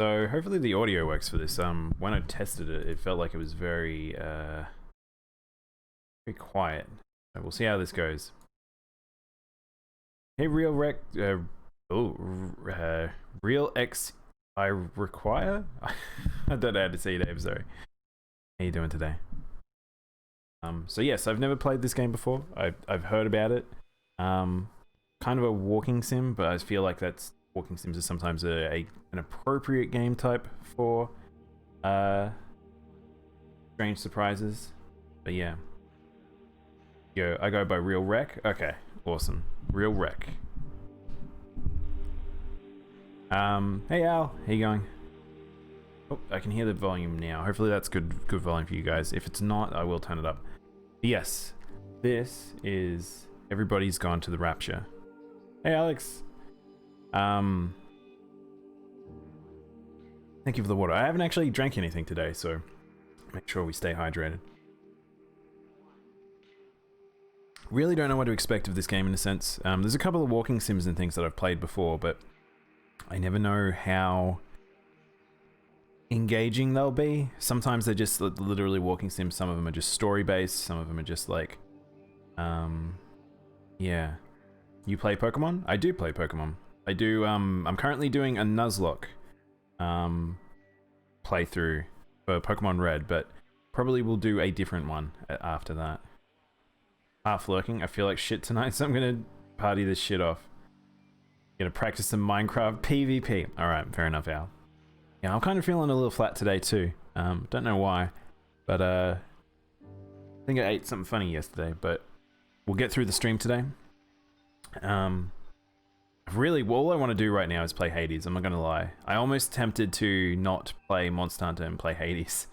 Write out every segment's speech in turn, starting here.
So hopefully the audio works for this. When I tested it, it felt like it was very quiet. So we'll see how this goes. Hey, Real X I require? I don't know how to say your name, sorry. How you doing today? So yes, I've never played this game before. I've heard about it. Kind of a walking sim, but I feel like walking sims are sometimes an appropriate game type for strange surprises. But yeah. I go by Real Wreck. Okay, awesome. Real Wreck. Hey Al, how you going? Oh, I can hear the volume now. Hopefully that's good volume for you guys. If it's not, I will turn it up. But yes, this is Everybody's Gone to the Rapture. Hey Alex. Thank you for the water. I haven't actually drank anything today, so make sure we stay hydrated. Really don't know what to expect of this game in a sense. There's a couple of walking sims and things that I've played before, but I never know how engaging they'll be. Sometimes they're just literally walking sims, some of them are just story based, some of them are just like, yeah. You play Pokemon? I do play Pokemon. I do, I'm currently doing a Nuzlocke playthrough for Pokemon Red, but probably will do a different one after that. Half lurking. I feel like shit tonight, so I'm gonna party this shit off. Gonna practice some Minecraft PvP. Alright, fair enough, Al. Yeah, I'm kind of feeling a little flat today too. Don't know why, but I think I ate something funny yesterday, but we'll get through the stream today. Really, all I want to do right now is play Hades, I'm not gonna lie. I almost tempted to not play Monster Hunter and play Hades,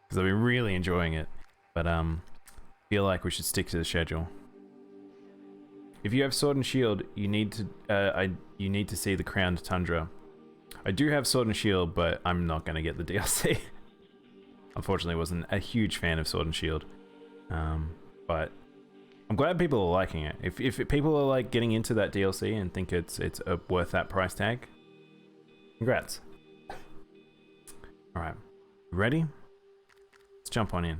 because I've been really enjoying it, but feel like we should stick to the schedule. If you have Sword and Shield, you need to see the Crowned Tundra. I do have Sword and Shield, but I'm not gonna get the DLC. Unfortunately, wasn't a huge fan of Sword and Shield, but I'm glad people are liking it. If people are like getting into that DLC and think it's worth that price tag, congrats. All right, ready? Let's jump on in.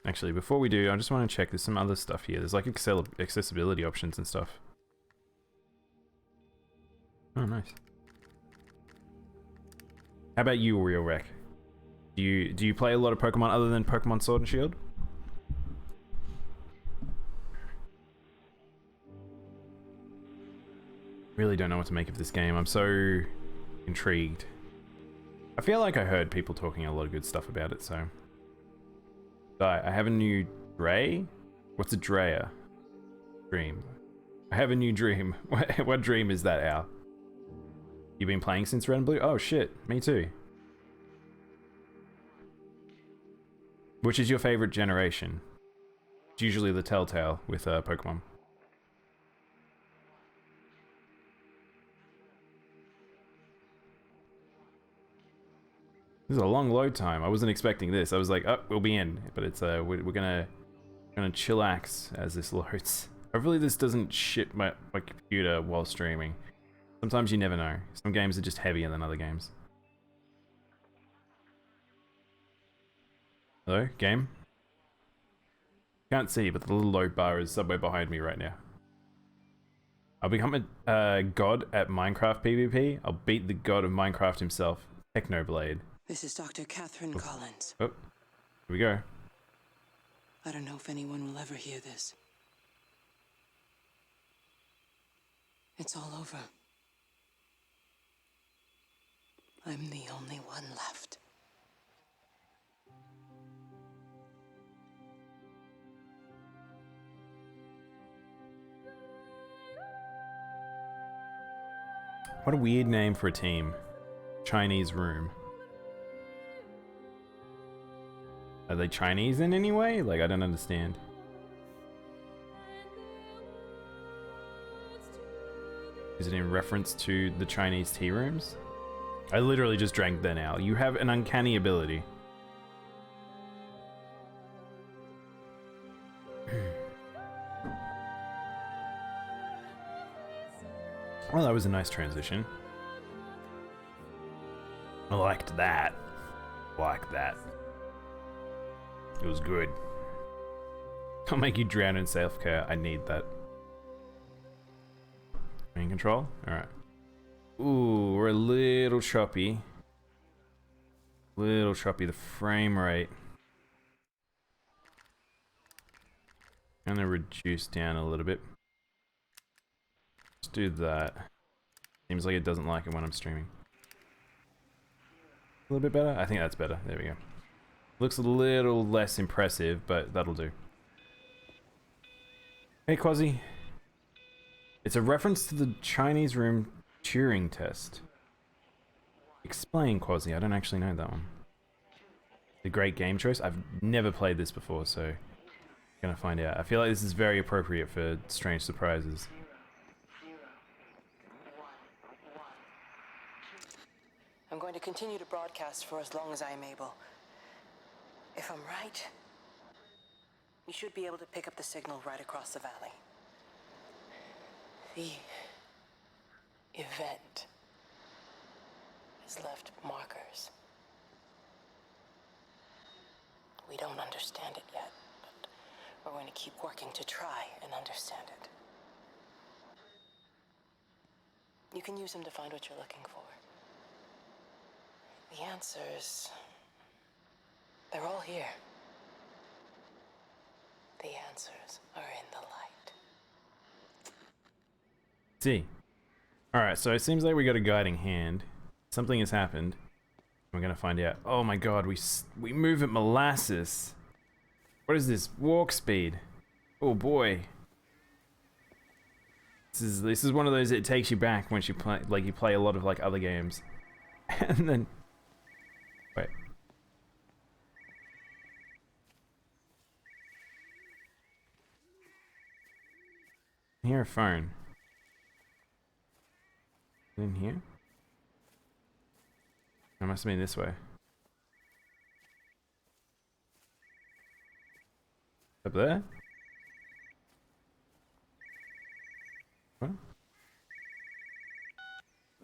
Actually, before we do, I just want to check. There's some other stuff here. There's like accessibility options and stuff. Oh, nice. How about you, Real Wreck? Do you play a lot of Pokemon other than Pokemon Sword and Shield? Really don't know what to make of this game. I'm so intrigued. I feel like I heard people talking a lot of good stuff about it, so. I have a new Dre? What's a Drea? Dream. I have a new dream. What dream is that, Al? You've been playing since Red and Blue? Oh shit, me too. Which is your favorite generation? It's usually the Telltale with Pokemon. This is a long load time. I wasn't expecting this. I was like, oh, we'll be in. But it's we're gonna chillax as this loads. Hopefully this doesn't shit my computer while streaming. Sometimes you never know. Some games are just heavier than other games. Hello, game? Can't see, but the little load bar is somewhere behind me right now. I'll become a god at Minecraft PvP. I'll beat the god of Minecraft himself, Technoblade. This is Dr. Catherine Collins. Oh, here we go. I don't know if anyone will ever hear this. It's all over. I'm the only one left. What a weird name for a team. Chinese Room. Are they Chinese in any way? Like, I don't understand. Is it in reference to the Chinese tea rooms? I literally just drank that now. You have an uncanny ability. Well, that was a nice transition. I liked that. Like that. It was good. I'll make you drown in self-care. I need that. Main control? Alright. Ooh, we're a little choppy. Little choppy. The frame rate. I'm gonna reduce down a little bit. Let's do that. Seems like it doesn't like it when I'm streaming. A little bit better? I think that's better. There we go. Looks a little less impressive, but that'll do. Hey, Quasi. It's a reference to the Chinese room Turing test. Explain, Quasi. I don't actually know that one. The great game choice. I've never played this before, so gonna find out. I feel like this is very appropriate for strange surprises. I'm going to continue to broadcast for as long as I am able. If I'm right, you should be able to pick up the signal right across the valley. The event has left markers. We don't understand it yet, but we're going to keep working to try and understand it. You can use them to find what you're looking for. The answers, they're all here. The answers are in the light. See. Alright, so it seems like we got a guiding hand. Something has happened. We're gonna find out. Oh my god, we move at molasses. What is this? Walk speed. Oh boy. This is one of those, it takes you back once you play, like you play a lot of like other games. And then wait. I hear a phone. In here? It must have been this way. Up there? What?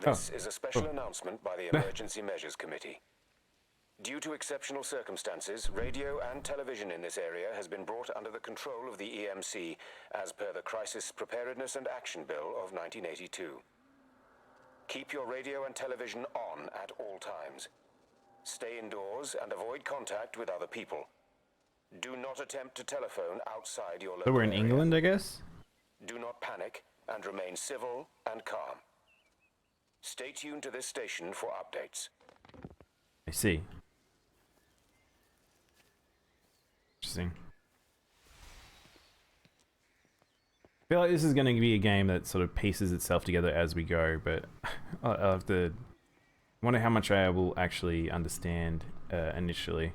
This is a special announcement by the Emergency Measures Committee. Due to exceptional circumstances, radio and television in this area has been brought under the control of the EMC as per the Crisis Preparedness and Action Bill of 1982. Keep your radio and television on at all times. Stay indoors and avoid contact with other people. Do not attempt to telephone outside your local So we're in area. England, I guess? Do not panic and remain civil and calm. Stay tuned to this station for updates. I see. Interesting. I feel like this is going to be a game that sort of pieces itself together as we go, but I'll have to wonder how much I will actually understand initially.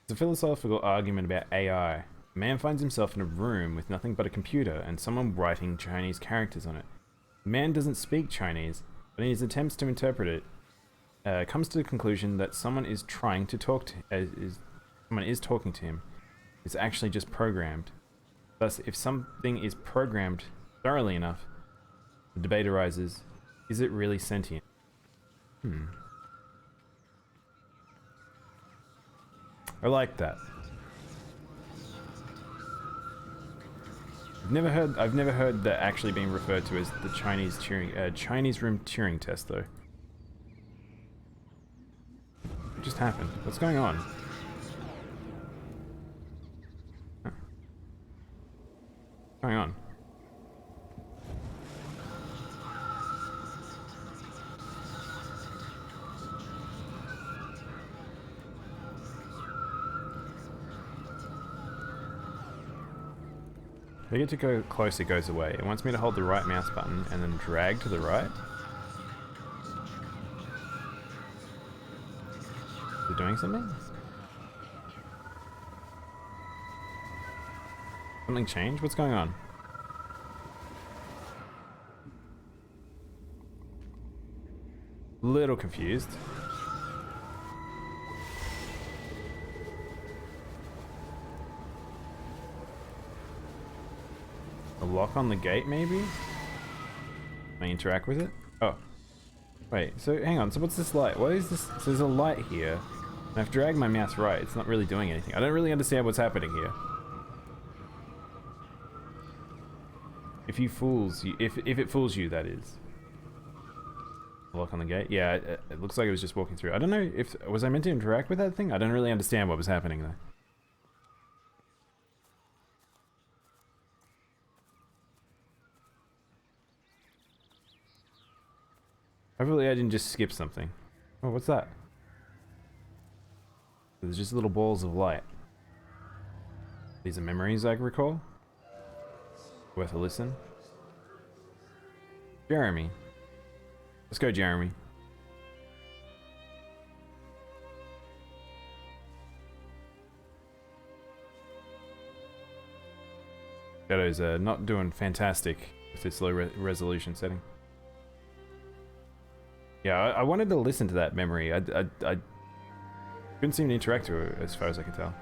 It's a philosophical argument about AI. A man finds himself in a room with nothing but a computer and someone writing Chinese characters on it. The man doesn't speak Chinese, but in his attempts to interpret it, comes to the conclusion that someone is trying to talk to someone is talking to him. It's actually just programmed. Thus, if something is programmed thoroughly enough, the debate arises, is it really sentient? I like that. I've never heard that actually being referred to as the Chinese room Turing test though. What just happened? What's going on? Huh. What's going on? If I get to go close, it goes away. It wants me to hold the right mouse button and then drag to the right. Is it doing something? Something changed? What's going on? Little confused. A lock on the gate, maybe? Can I interact with it? Oh. Wait, so hang on. So what's this light? What is this? So there's a light here. And I've dragged my mouse right. It's not really doing anything. I don't really understand what's happening here. If you fools you, if it fools you, that is. Lock on the gate. Yeah, it looks like it was just walking through. I don't know if was I meant to interact with that thing. I don't really understand what was happening there. Hopefully I didn't just skip something. Oh, what's that? There's just little balls of light. These are memories I recall. Worth a listen. Jeremy. Let's go, Jeremy. Shadow's not doing fantastic with this low resolution setting. Yeah, I wanted to listen to that memory. I couldn't seem to interact with it as far as I could tell.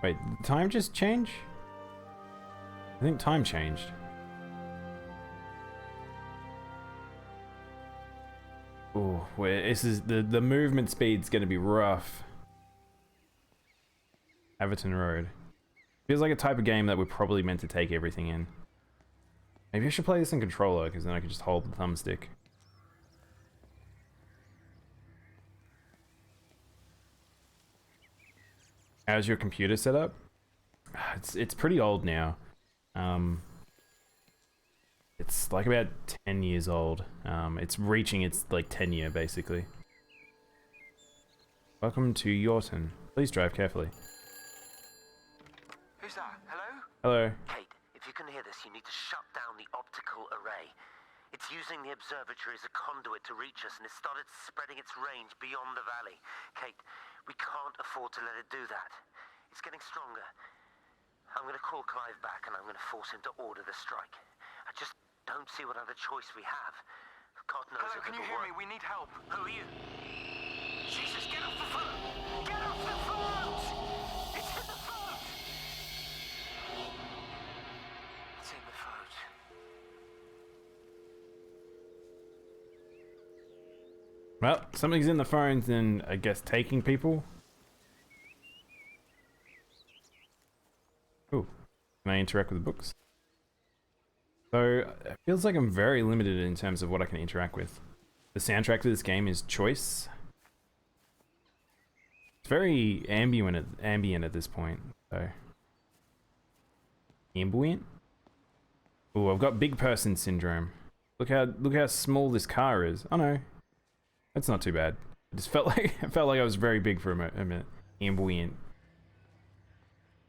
Wait, did time just change? I think time changed. Oh, this is the movement speed's gonna be rough. Everton Road. Feels like a type of game that we're probably meant to take everything in. Maybe I should play this in controller, because then I can just hold the thumbstick. How's your computer set up? It's pretty old now. It's like about 10 years old. It's reaching its like 10-year basically. Welcome to Yorton. Please drive carefully. Who's that? Hello? Hello. Kate, if you can hear this, you need to shut down the optical array. It's using the observatory as a conduit to reach us, and it started spreading its range beyond the valley. Kate, we can't afford to let it do that. It's getting stronger. I'm going to call Clive back, and I'm going to force him to order the strike. I just don't see what other choice we have. God knows. Hello, can you hear me? We need help. Who are you? Jesus, get off the phone! Get off the phone! It's in the phone! It's in the phone. Well, something's in the phones and I guess taking people. Ooh, can I interact with the books? So, it feels like I'm very limited in terms of what I can interact with. The soundtrack to this game is choice. It's very ambient at this point, so. Ambient? Ooh, I've got big person syndrome. Look how small this car is. Oh no. That's not too bad. It just felt like I was very big for a minute. Ambient.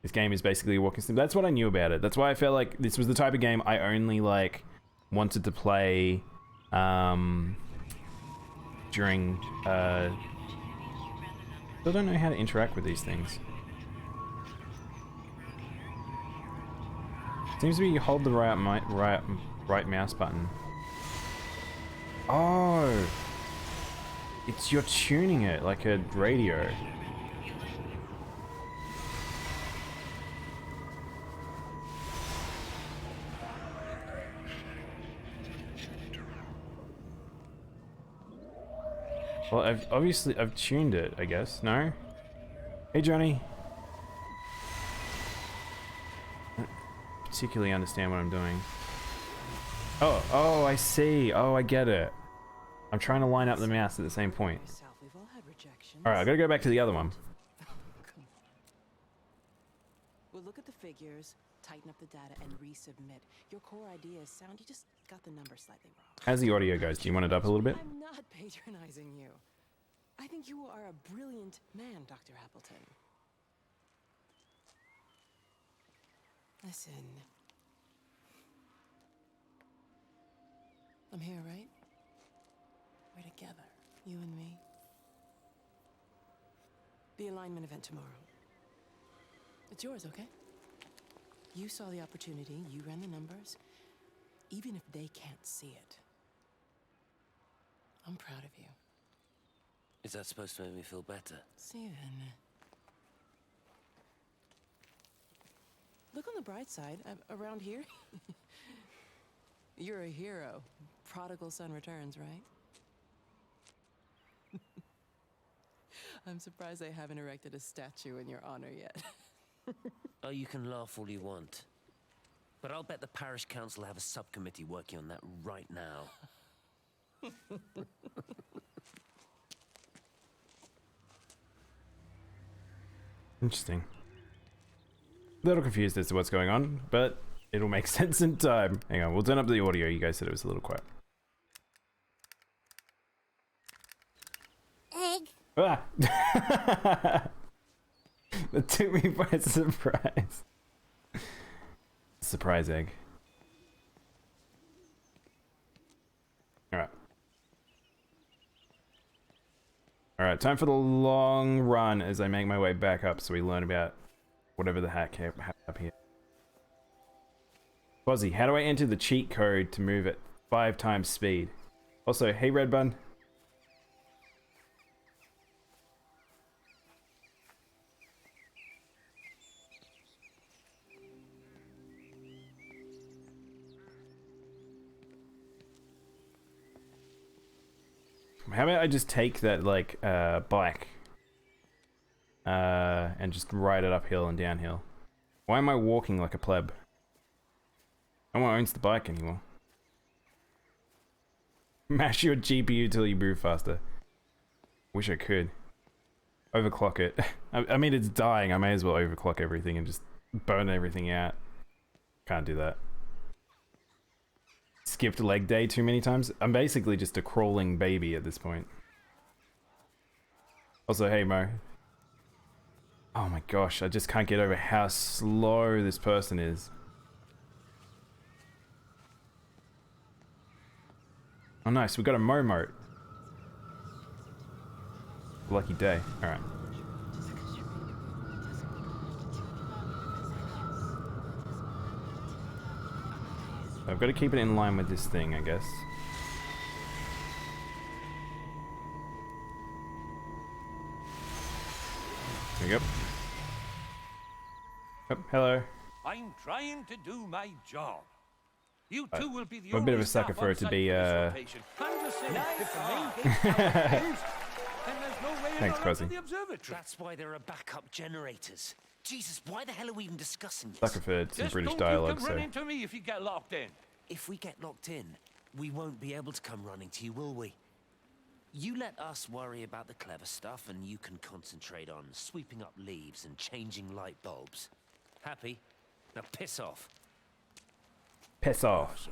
This game is basically a walking sim. That's what I knew about it. That's why I felt like this was the type of game I only like wanted to play during I still don't know how to interact with these things. Seems to be you hold the right mouse button. Oh, you're tuning it like a radio. Well, I've tuned it, I guess. No? Hey, Johnny. I don't particularly understand what I'm doing. Oh, I see. Oh, I get it. I'm trying to line up the mouse at the same point. Alright, I gotta go back to the other one. We'll look at the figures, tighten up the data, and resubmit. Your core idea is sound, you just got the number slightly wrong. How's the audio goes? Do you want it up a little bit? I'm not patronizing you. I think you are a brilliant man, Dr. Appleton. Listen. I'm here, right? We're together, you and me. The alignment event tomorrow. It's yours, okay? You saw the opportunity, you ran the numbers. Even if they can't see it, I'm proud of you. Is that supposed to make me feel better? Steven. Look on the bright side. Around here, You're a hero. Prodigal son returns, right? I'm surprised they haven't erected a statue in your honor yet. Oh, you can laugh all you want. But I'll bet the parish council have a subcommittee working on that right now. Interesting. A little confused as to what's going on, but it'll make sense in time. Hang on, we'll turn up the audio. You guys said it was a little quiet. Egg. Ah! That took me by surprise. Surprise egg. Alright. Alright, time for the long run as I make my way back up so we learn about whatever the heck happened up here. Fuzzy, how do I enter the cheat code to move at 5 times speed? Also, hey Red Bun. How about I just take that, like, bike and just ride it uphill and downhill? Why am I walking like a pleb? No one owns the bike anymore. Mash your GPU till you move faster. Wish I could. Overclock it. I mean, it's dying. I may as well overclock everything and just burn everything out. Can't do that. Skipped leg day too many times. I'm basically just a crawling baby at this point. Also, hey Mo. Oh my gosh, I just can't get over how slow this person is. Oh nice, we got a Momote. Lucky day. Alright. I've got to keep it in line with this thing, I guess. There we go. Oh, hello. I'm trying to do my job. You two will be the I'm a bit of a only sucker staff for on it to site be, for this rotation. I'm just saying, if the main gate's not used, then there's no way Thanks, on Quasi. to the observatory. That's why there are backup generators. Jesus, why the hell are we even discussing this? Sucker for some Just British don't dialogue, you come so... running to me if you get locked in. If we get locked in, we won't be able to come running to you, will we? You let us worry about the clever stuff, and you can concentrate on sweeping up leaves and changing light bulbs. Happy? Now piss off. Piss off.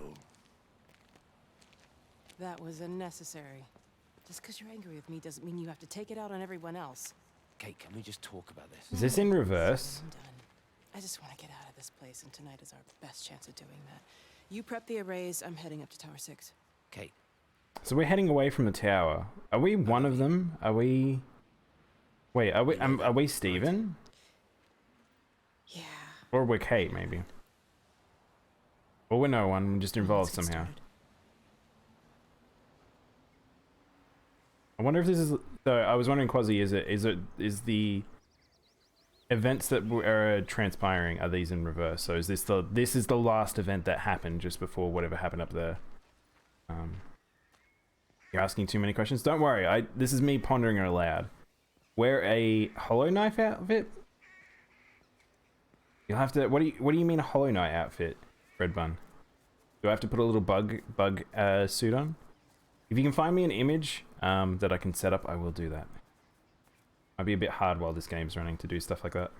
That was unnecessary. Just because you're angry with me doesn't mean you have to take it out on everyone else. Kate, can we just talk about this? Is this in reverse? I'm done. I just want to get out of this place, and tonight is our best chance of doing that. You prep the arrays. I'm heading up to Tower 6. Kate. So we're heading away from the tower. Are we one of them? Are we... Wait, are we Steven? Yeah. Or we're Kate, maybe. Or we're no one, we're just involved Let's get somehow. started. I wonder if this is... So, I was wondering, Quasi, is the events that are transpiring, are these in reverse? So is this the last event that happened just before whatever happened up there? You're asking too many questions? Don't worry, this is me pondering aloud. Wear a Hollow Knife outfit? You'll have to... What do you mean a Hollow Knight outfit, Red Bun? Do I have to put a little bug suit on? If you can find me an image that I can set up, I will do that. Might be a bit hard while this game's running to do stuff like that.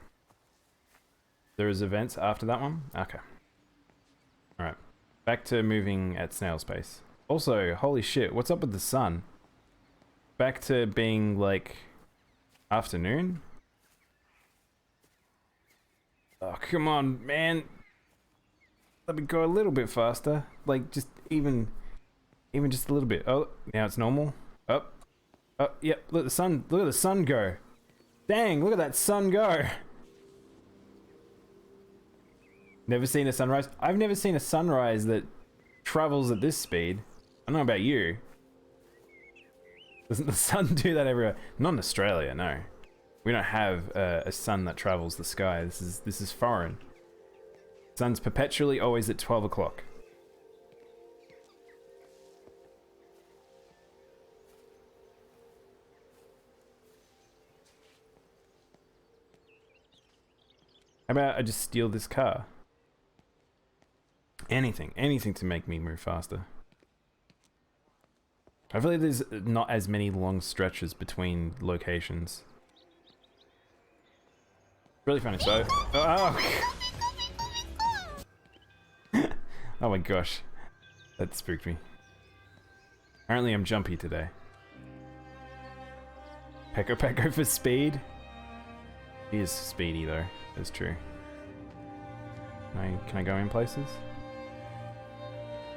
There is events after that one? Okay. Alright. Back to moving at snail's pace. Also, holy shit, what's up with the sun? Back to being, like, afternoon? Oh, come on, man. Let me go a little bit faster. Like, just even just a little bit. Oh, now it's normal. Up. Oh, yep, look at the sun go. Dang, look at that sun go. Never seen a sunrise? I've never seen a sunrise that travels at this speed. I don't know about you. Doesn't the sun do that everywhere? Not in Australia, no. We don't have a sun that travels the sky. This is foreign. Sun's perpetually always at 12 o'clock. How about I just steal this car? Anything to make me move faster. Hopefully there's not as many long stretches between locations. Really funny. So, oh, oh my gosh, that spooked me. Apparently I'm jumpy today. Pecco for speed. He is speedy though. That's true. Can I go in places?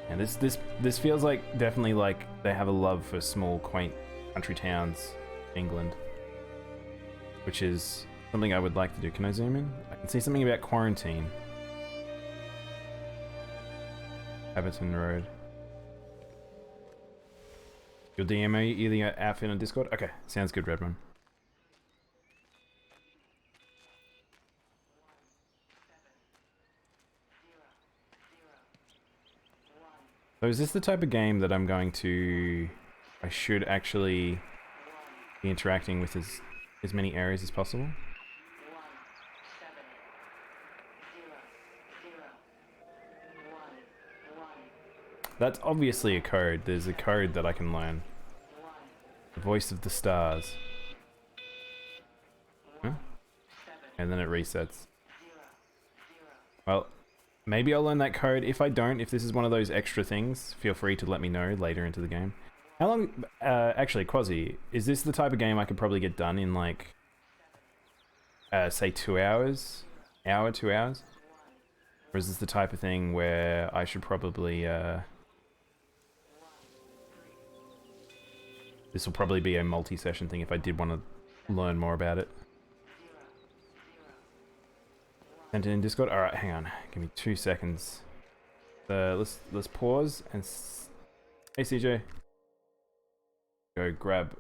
And this feels like definitely like they have a love for small, quaint country towns, England, which is something I would like to do. Can I zoom in? I can see something about quarantine. Everton Road. Your DMO, either your outfit on Discord? Okay, sounds good, Redmond. So is this the type of game that I'm going to... I should actually be interacting with as many areas as possible? That's obviously a code. There's a code that I can learn. The voice of the stars. Huh? And then it resets. Well, maybe I'll learn that code. If I don't, if this is one of those extra things, feel free to let me know later into the game. How long... actually, Quasi, is this the type of game I could probably get done in, like... say 2 hours? 2 hours? Or is this the type of thing where I should probably... This will probably be a multi-session thing if I did want to learn more about it. Sent it in Discord? Alright, hang on. Give me 2 seconds. Let's pause and... Hey CJ. Go grab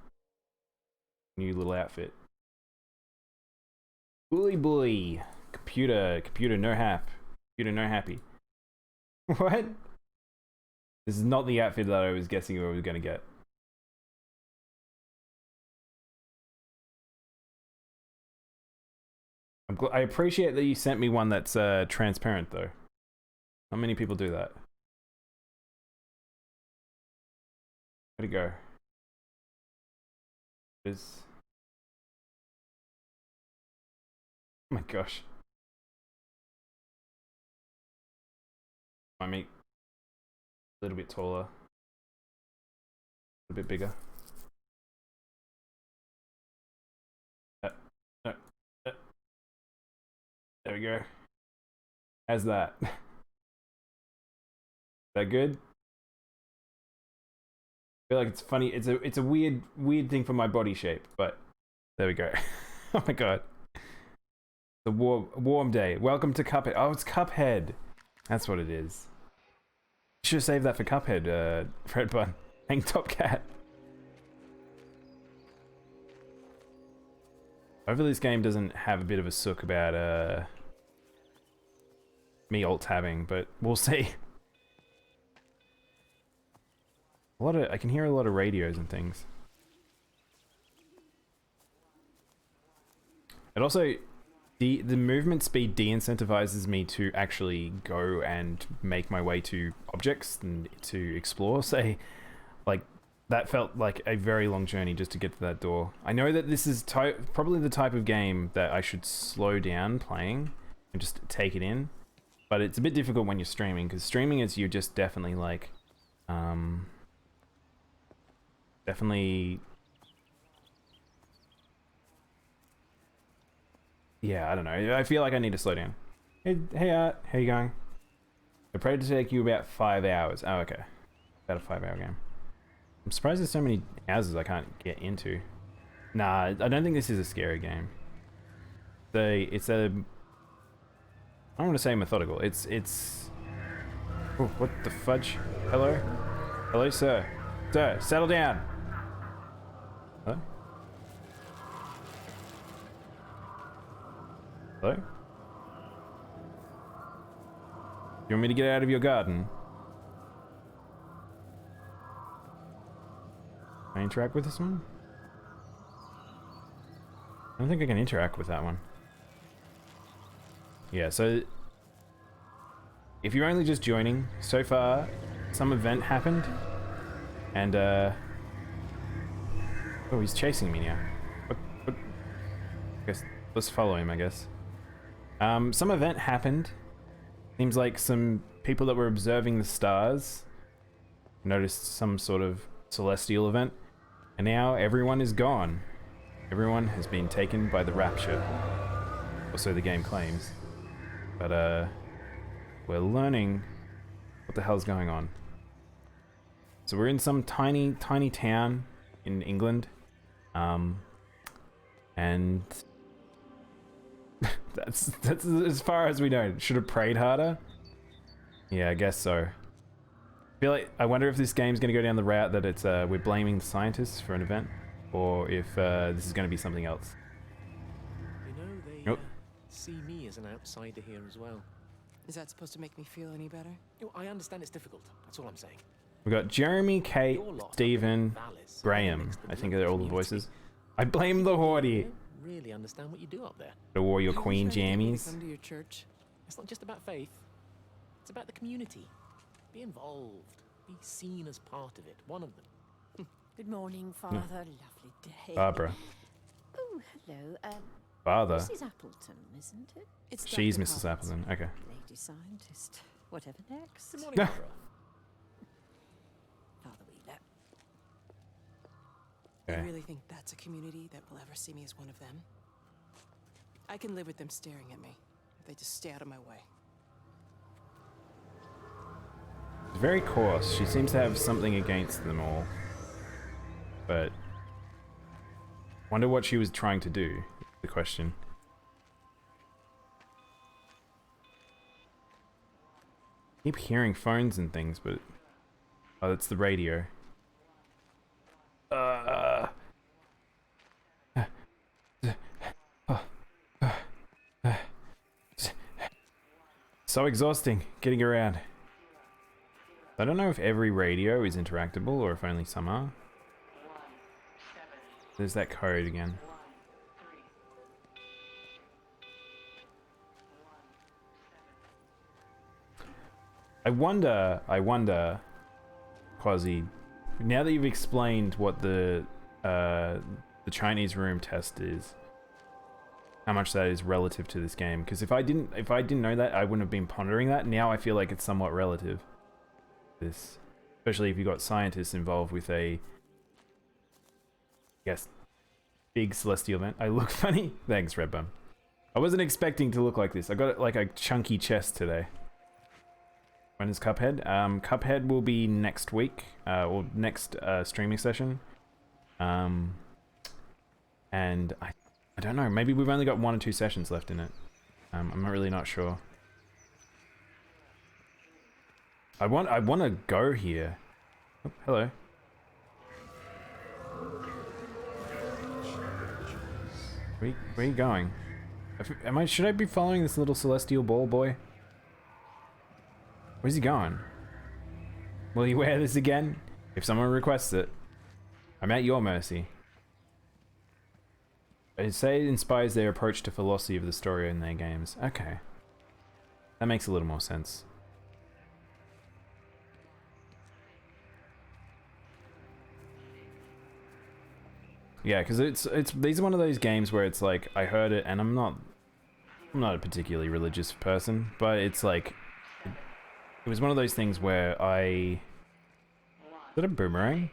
new little outfit. Bully bully. Computer no hap. Computer no happy. What? This is not the outfit that I was guessing I was gonna get. I appreciate that you sent me one that's transparent though. Not many people do that. Where'd it go? Oh my gosh. I mean, a little bit taller. A bit bigger. There we go. How's that? Is that good? I feel like it's funny. It's a weird thing for my body shape, but there we go. Oh my god. It's a warm day. Welcome to Cuphead. Oh, it's Cuphead. That's what it is. You should have saved that for Cuphead, Fred Bun. Hang Top Cat. Hopefully this game doesn't have a bit of a sook about me alt-tabbing, but we'll see. I can hear a lot of radios and things. It also, the movement speed de-incentivizes me to actually go and make my way to objects and to explore. Say, like, that felt like a very long journey just to get to that door. I know that this is probably the type of game that I should slow down playing and just take it in. But it's a bit difficult when you're streaming, because streaming is you're just definitely like... definitely... Yeah, I don't know. I feel like I need to slow down. Hey Art, how you going? I prayed to take you about 5 hours. Oh, okay. About a 5 hour game. I'm surprised there's so many houses I can't get into. Nah, I don't think this is a scary game. It's a... I don't want to say methodical. It's... Oh, what the fudge? Hello? Hello, sir. Sir, settle down. Hello? Hello? You want me to get out of your garden? Can I interact with this one? I don't think I can interact with that one. Yeah, so if you're only just joining, so far some event happened, and oh, he's chasing me now. What? I guess let's follow him, I guess. Some event happened. Seems like some people that were observing the stars noticed some sort of celestial event, and now everyone is gone. Everyone has been taken by the Rapture, or so the game claims. But we're learning what the hell's going on. So we're in some tiny town in England, and that's as far as we know. Should have prayed harder. Yeah, I guess so. I wonder if this game's gonna go down the route that it's we're blaming the scientists for an event, or if this is gonna be something else. You know, they see me as an outsider here as well. Is that supposed to make me feel any better? I understand it's difficult. That's all I'm saying. We've got Jeremy, Kate, Your lot Stephen, are Valis, Graham. next to I the think local they're all the community. voices. I blame the Horde. I don't really understand what you do up there. The Warrior Are you Queen trying to get me to jammies. come to your church? It's not just about faith. It's about the community. Be involved. Be seen as part of it. One of them. Good morning, Father. Lovely day. Barbara. Oh, hello. Father. Mrs. Appleton, isn't it? It's She's Dr. Mrs. Collins. Appleton. Okay. Lady scientist. Whatever next. Good morning, Barbara. Father Wheeler. Okay. You really think that's a community that will ever see me as one of them? I can live with them staring at me if they just stay out of my way. It's very coarse. She seems to have something against them all. But wonder what she was trying to do, is the question. Keep hearing phones and things, but oh, that's the radio. So exhausting getting around. I don't know if every radio is interactable or if only some are. There's that code again. I wonder, Quasi, now that you've explained what the Chinese room test is, how much that is relative to this game. Because if I didn't know that, I wouldn't have been pondering that. Now I feel like it's somewhat relative. This, especially if you've got scientists involved with a, I guess, big celestial event. I look funny? Thanks, Redbum. I wasn't expecting to look like this. I got like a chunky chest today. When is Cuphead? Cuphead will be next week, or next streaming session. And I don't know, maybe we've only got 1 or 2 sessions left in it. I'm not sure. I want to go here. Oh, hello. Where are you going? Should I be following this little celestial ball boy? Where's he going? Will he wear this again? If someone requests it. I'm at your mercy. I'd say it inspires their approach to philosophy of the story in their games. Okay. That makes a little more sense. Yeah, because these are one of those games where it's like, I heard it and I'm not a particularly religious person, but it's like, it was one of those things where is that a boomerang?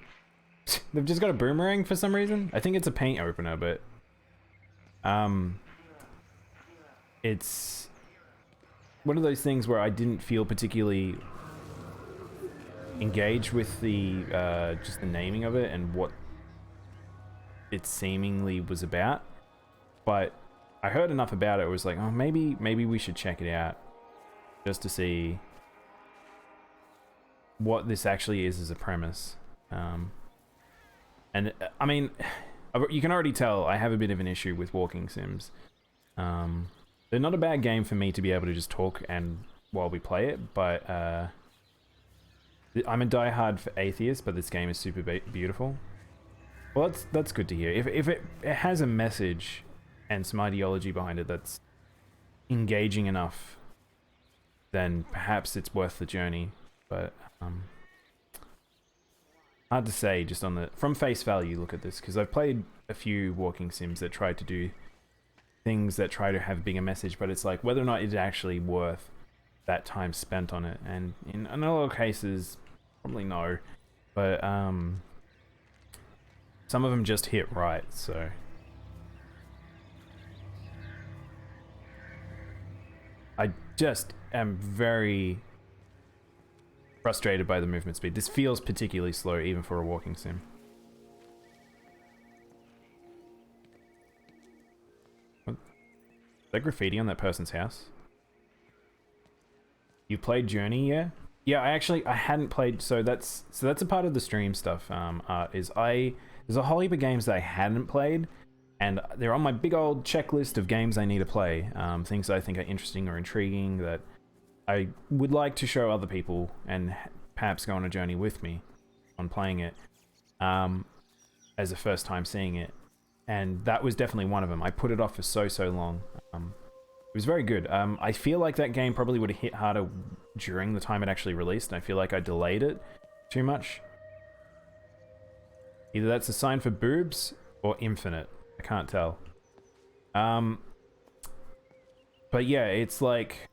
They've just got a boomerang for some reason? I think it's a paint opener, but it's one of those things where I didn't feel particularly engaged with the just the naming of it and what it seemingly was about. But I heard enough about it, it was like, oh, maybe we should check it out just to see what this actually is as a premise. And I mean, you can already tell I have a bit of an issue with walking sims. They're not a bad game for me to be able to just talk and while we play it, but I'm a diehard atheist, but this game is super beautiful. Well, that's good to hear. If it has a message and some ideology behind it, that's engaging enough, then perhaps it's worth the journey. But hard to say just on the from face value look at this, because I've played a few walking sims that try to do things that try to have a bigger message, but it's like whether or not it's actually worth that time spent on it. And in a lot of cases, probably no. But some of them just hit right, so. I just am very frustrated by the movement speed. This feels particularly slow even for a walking sim. What? Is that graffiti on that person's house? You played Journey, yeah? Yeah, I hadn't played, so that's a part of the stream stuff, Art, is there's a whole heap of games that I hadn't played, and they're on my big old checklist of games I need to play, things that I think are interesting or intriguing that I would like to show other people and perhaps go on a journey with me on playing it, as a first time seeing it, and that was definitely one of them. I put it off for so long. It was very good. I feel like that game probably would have hit harder during the time it actually released, and I feel like I delayed it too much. Either that's a sign for boobs or infinite. I can't tell. But yeah, it's like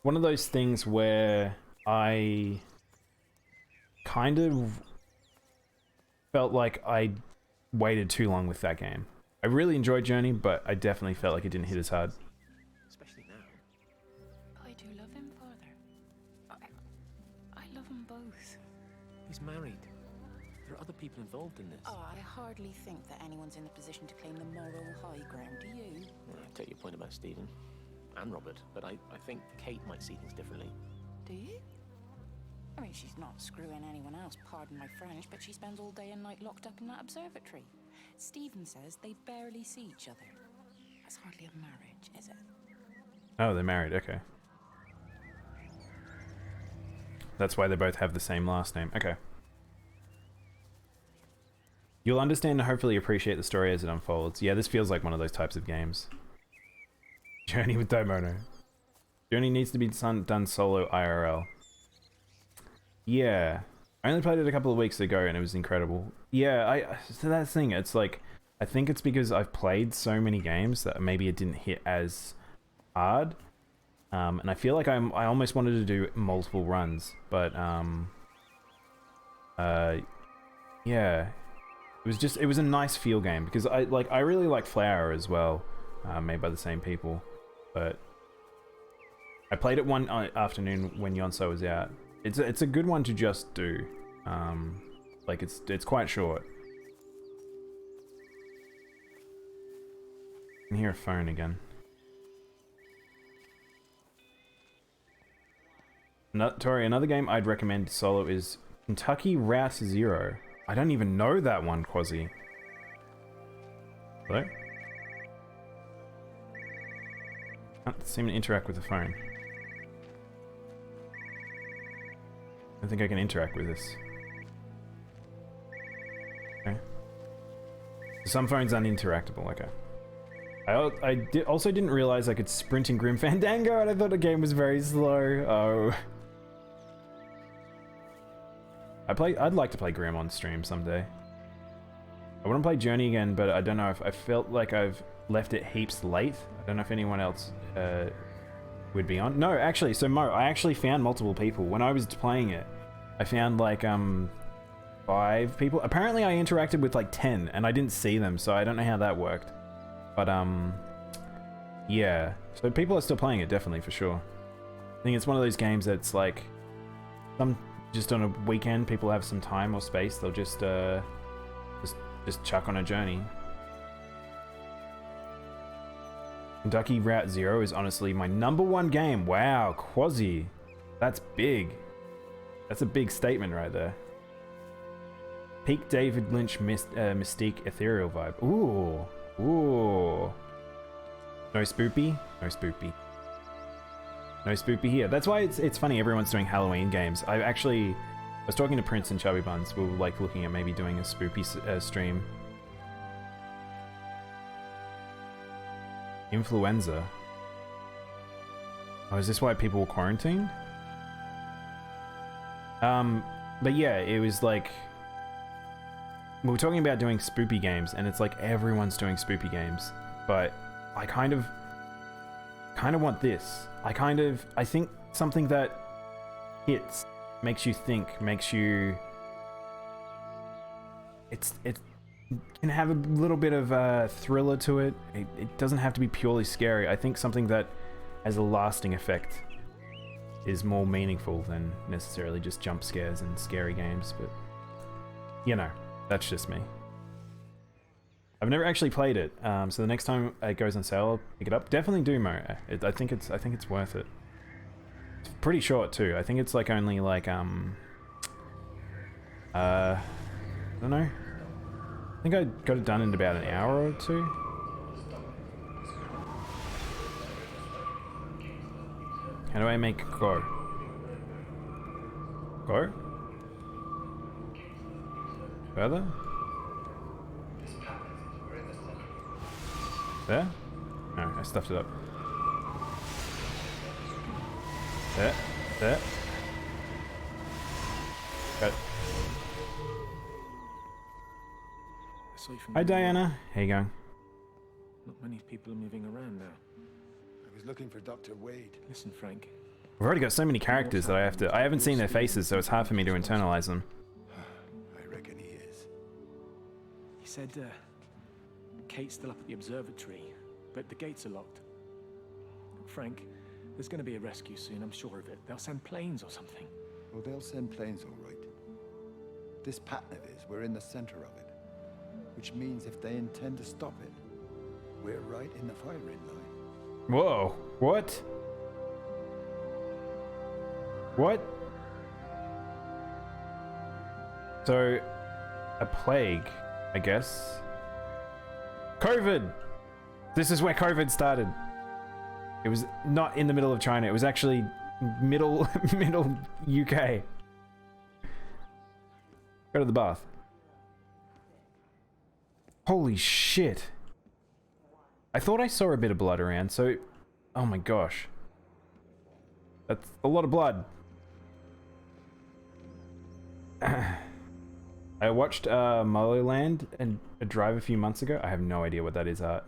one of those things where I kind of felt like I waited too long with that game. I really enjoyed Journey, but I definitely felt like it didn't hit as hard. Especially now. I do love him, Father. I love them both. He's married. There are other people involved in this. Oh, I hardly think that anyone's in the position to claim the moral high ground, do you? Well, I take your point about Stephen and Robert, but I think Kate might see things differently. Do you? I mean, she's not screwing anyone else, pardon my French, but she spends all day and night locked up in that observatory. Stephen says they barely see each other. That's hardly a marriage, is it? Oh, they're married, okay. That's why they both have the same last name, okay. You'll understand and hopefully appreciate the story as it unfolds. Yeah, this feels like one of those types of games. Journey with Daimono. Journey needs to be done solo IRL. Yeah. I only played it a couple of weeks ago and it was incredible. Yeah, so that's the thing, it's like, I think it's because I've played so many games that maybe it didn't hit as hard. And I feel like I almost wanted to do multiple runs, but yeah. It was a nice feel game because I really like Flower as well, made by the same people, but I played it one afternoon when Yonso was out. It's a good one to just do. Like it's quite short. I can hear a phone again. Tori, another game I'd recommend solo is Kentucky Route Zero. I don't even know that one, Quasi. Hello? Can't seem to interact with the phone. I don't think I can interact with this. Okay. Some phones uninteractable, okay. I also didn't realize I could sprint in Grim Fandango and I thought the game was very slow. Oh. I'd like to play Grim on stream someday. I want to play Journey again, but I don't know if I felt like I've left it heaps late. I don't know if anyone else would be on. No, actually, so Mo, I actually found multiple people. When I was playing it, I found like 5 people. Apparently I interacted with like 10 and I didn't see them, so I don't know how that worked. But yeah. So people are still playing it, definitely, for sure. I think it's one of those games that's like just on a weekend, people have some time or space, they'll just chuck on a journey. Kentucky Route Zero is honestly my #1 game. Wow, Quasi. That's big. That's a big statement right there. Peak David Lynch Mystique ethereal vibe. Ooh. Ooh. No spoopy? No spoopy. No spoopy here. That's why it's funny everyone's doing Halloween games. I was talking to Prince and Chubby Buns. We were like looking at maybe doing a spoopy stream. Influenza. Oh, is this why people were quarantined? But yeah, it was like... We were talking about doing spoopy games, and it's like everyone's doing spoopy games. But I kind of want this. I think something that hits, makes you think, makes you... It can have a little bit of a thriller to it. It doesn't have to be purely scary. I think something that has a lasting effect is more meaningful than necessarily just jump scares and scary games, but you know, that's just me. I've never actually played it, so the next time it goes on sale, I'll pick it up. Definitely do, Mo. I think it's worth it. It's pretty short too. I think it's like only like I don't know. I think I got it done in about an hour or two. How do I make go? Go? Further? There? No, I stuffed it up. There. There. Got it. Hi Diana, how you going? Not many people are moving around now. I was looking for Dr. Wade. Listen, Frank. We've already got so many characters that I haven't seen their faces, so it's hard for me to internalize them. I reckon he is. He said, Kate's still up at the observatory, but the gates are locked. Frank, there's going to be a rescue soon, I'm sure of it. They'll send planes or something. Well, they'll send planes, all right. This pattern of his, we're in the center of it. Which means if they intend to stop it, we're right in the firing line. Whoa, what? What? So, a plague, I guess. COVID! This is where COVID started. It was not in the middle of China, it was actually middle UK. Go to the bath. Holy shit. I thought I saw a bit of blood around, so... Oh my gosh. That's a lot of blood. I watched Motherland and a Drive a few months ago. I have no idea what that is, Art.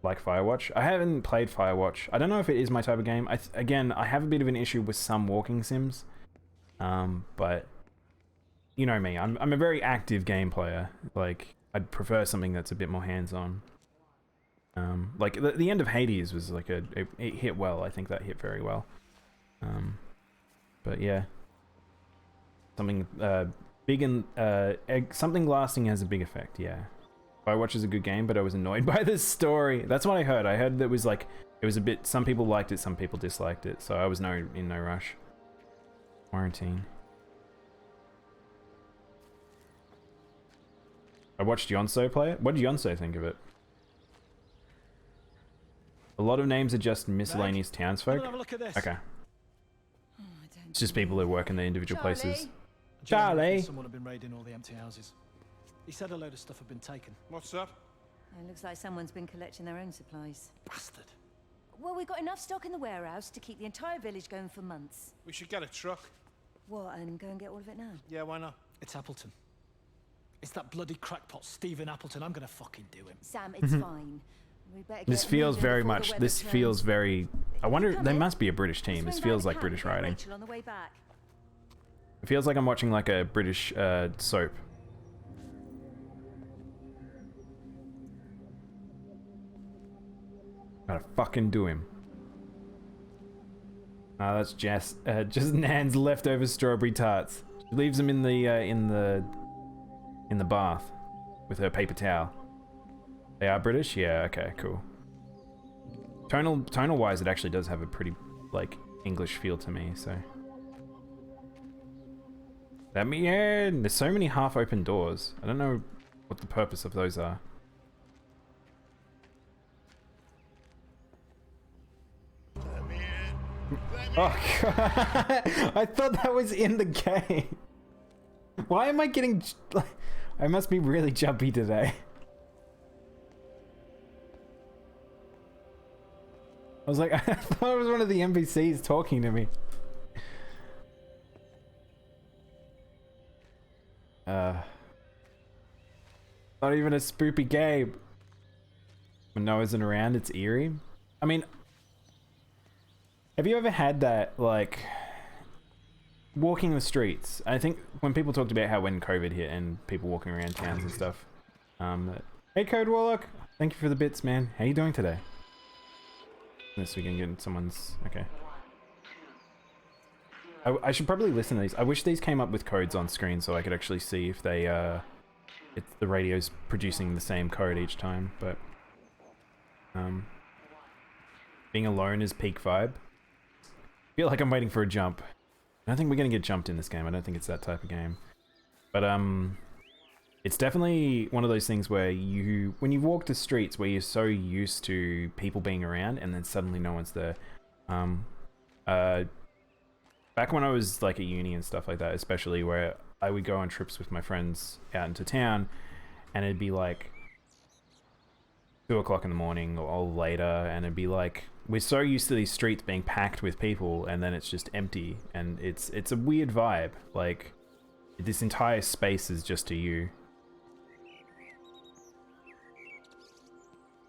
Like Firewatch. I haven't played Firewatch. I don't know if it is my type of game. Again, I have a bit of an issue with some walking sims. But... You know me, I'm a very active game player. Like... I'd prefer something that's a bit more hands-on. Like the end of Hades was like it hit well. I think that hit very well. But yeah, something big and something lasting has a big effect. Yeah, Firewatch is a good game, but I was annoyed by this story. That's what I heard. I heard that was like it was a bit. Some people liked it, some people disliked it. So I was in no rush. Quarantine. I watched Yonso play it. What did Yonso think of it? A lot of names are just miscellaneous townsfolk. Have a look at this. Okay. It's just people who work in their individual places. Charlie! Someone had been raiding all the empty houses. He said a load of stuff had been taken. What's up? It looks like someone's been collecting their own supplies. Bastard. Well, we've got enough stock in the warehouse to keep the entire village going for months. We should get a truck. What, and go and get all of it now? Yeah, why not? It's Appleton. It's that bloody crackpot Stephen Appleton. I'm gonna fucking do him. Sam, it's fine. We better This get feels moving very before the much. weather This turns. feels very. I wonder. Come They in. must be a British team. Swing This by feels the like camp, British get writing. Rachel on the way back. It feels like I'm watching like a British soap. Gotta fucking do him. That's just Nan's leftover strawberry tarts. She leaves them in the bath with her paper towel. They are British? Yeah, okay, cool. Tonal wise, it actually does have a pretty like English feel to me, so. Let me in! There's so many half-open doors. I don't know what the purpose of those are. Let me in. Oh god! I thought that was in the game. Why am I getting... I must be really jumpy today. I was like, I thought it was one of the NPCs talking to me. Not even a spoopy game. When Noah isn't around, it's eerie. I mean, have you ever had that, like, walking the streets? I think when people talked about how when COVID hit and people walking around towns and stuff. Hey, Code Warlock. Thank you for the bits, man. How you doing today? Unless we can get someone's... Okay. I should probably listen to these. I wish these came up with codes on screen so I could actually see if they, if the radio's producing the same code each time, but... being alone is peak vibe. I feel like I'm waiting for a jump. I don't think we're gonna get jumped in this game. I don't think it's that type of game. But, it's definitely one of those things where when you walk the streets where you're so used to people being around and then suddenly no one's there. Back when I was like at uni and stuff like that, especially where I would go on trips with my friends out into town and it'd be like 2 o'clock in the morning or later and it'd be like, we're so used to these streets being packed with people and then it's just empty and it's a weird vibe. Like this entire space is just to you.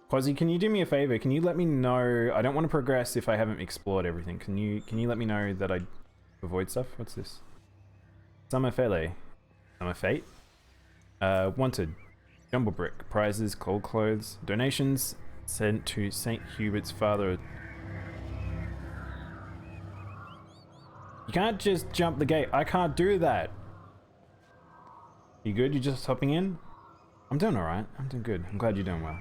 Quasi, can you do me a favor? Can you let me know? I don't want to progress if I haven't explored everything. Can you let me know that I avoid stuff? What's this? Summer Fele. Summer Fate. Wanted. Jumble Brick. Prizes. Cold clothes. Donations sent to St. Hubert's father. You can't just jump the gate. I can't do that. You good? You just hopping in? I'm doing alright. I'm doing good. I'm glad you're doing well.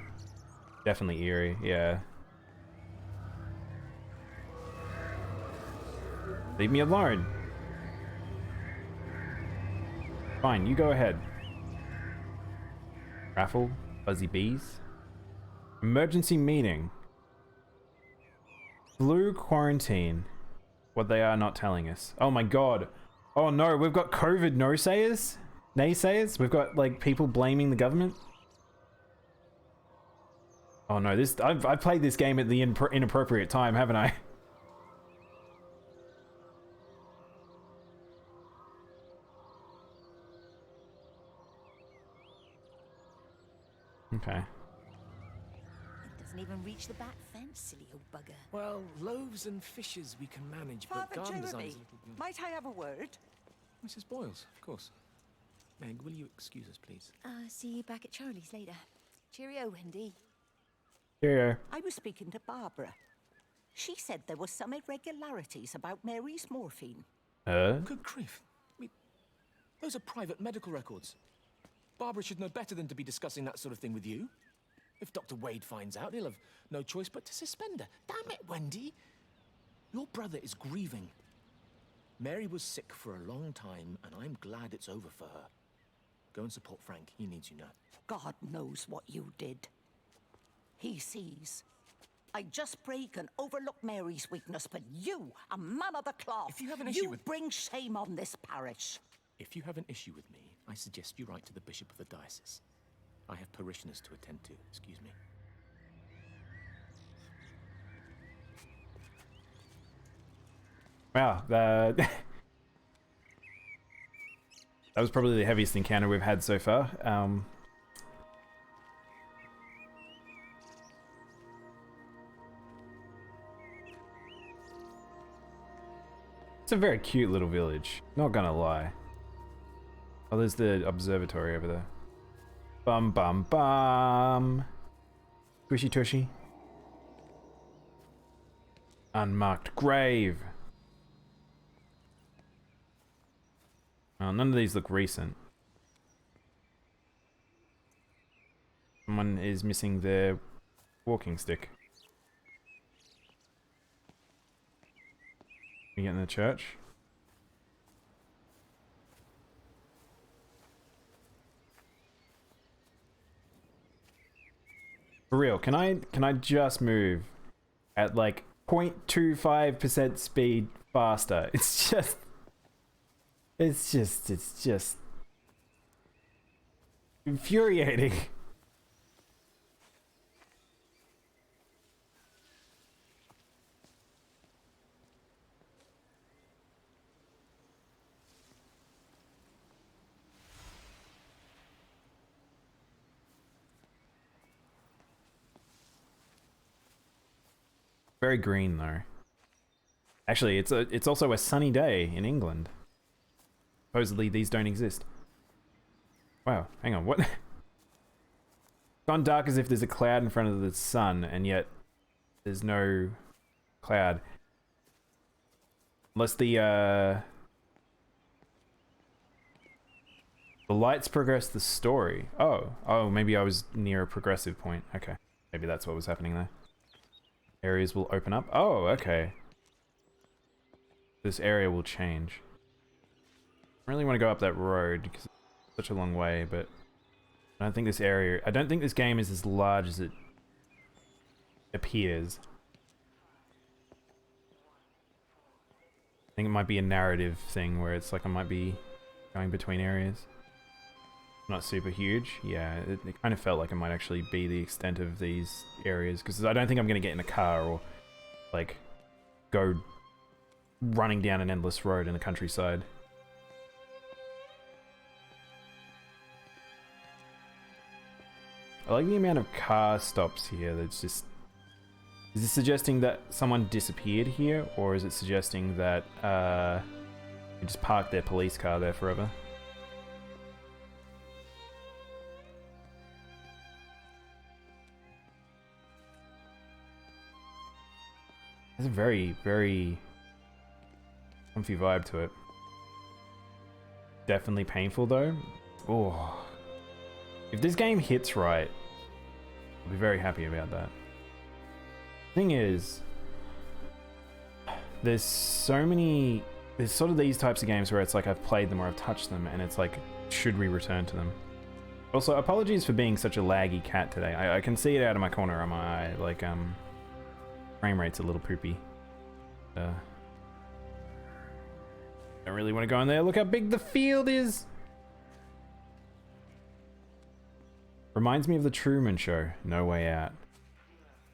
Definitely eerie, yeah. Leave me alone. Fine, you go ahead. Raffle, fuzzy bees. Emergency meeting. Flu quarantine. What they are not telling us. Oh my god. Oh no, we've got COVID no-sayers? Naysayers? We've got like people blaming the government? Oh no, I've played this game at the inappropriate time, haven't I? Okay. It doesn't even reach the back fence, silly old bugger. Well, loaves and fishes we can manage, but Father garden Jeremy, design's a little bit... might I have a word? Mrs. Boyles, of course. Meg, will you excuse us, please? See you back at Charlie's later. Cheerio, Wendy. Cheerio. I was speaking to Barbara. She said there were some irregularities about Mary's morphine. Good grief. Those are private medical records. Barbara should know better than to be discussing that sort of thing with you. If Dr. Wade finds out, he'll have no choice but to suspend her. Damn it, Wendy. Your brother is grieving. Mary was sick for a long time, and I'm glad it's over for her. Go and support Frank. He needs you now. God knows what you did. He sees. I just break and overlook Mary's weakness, but you, a man of the cloth, If you have an issue with... bring shame on this parish. If you have an issue with me, I suggest you write to the Bishop of the Diocese. I have parishioners to attend to, excuse me. Wow, that was probably the heaviest encounter we've had so far. It's a very cute little village, not gonna lie. Oh, there's the observatory over there. Bum bum bum. Tushy tushy. Unmarked grave. Oh, none of these look recent. Someone is missing their walking stick. We get in the church. For real, can I just move at like 0.25% speed faster? It's just infuriating. Very green though. Actually, it's also a sunny day in England. Supposedly these don't exist. Wow, hang on, what? It's gone dark as if there's a cloud in front of the sun, and yet there's no cloud. Unless the lights progress the story. Oh, maybe I was near a progressive point. Okay, maybe that's what was happening there. Areas will open up. Oh, okay. This area will change. I really want to go up that road because it's such a long way, but I don't think this area... I don't think this game is as large as it appears. I think it might be a narrative thing where it's like I might be going between areas. Not super huge. Yeah, it kind of felt like it might actually be the extent of these areas because I don't think I'm going to get in a car or like go running down an endless road in the countryside. I like the amount of car stops here. That's just... Is this suggesting that someone disappeared here, or is it suggesting that they just parked their police car there forever? There's a very, very comfy vibe to it. Definitely painful though. Oh. If this game hits right, I'll be very happy about that. Thing is, there's sort of these types of games where it's like I've played them or I've touched them and it's like, should we return to them? Also, apologies for being such a laggy cat today. I can see it out of my corner of my eye, like frame rate's a little poopy. Don't really want to go in there. Look how big the field is! Reminds me of the Truman Show, No Way Out.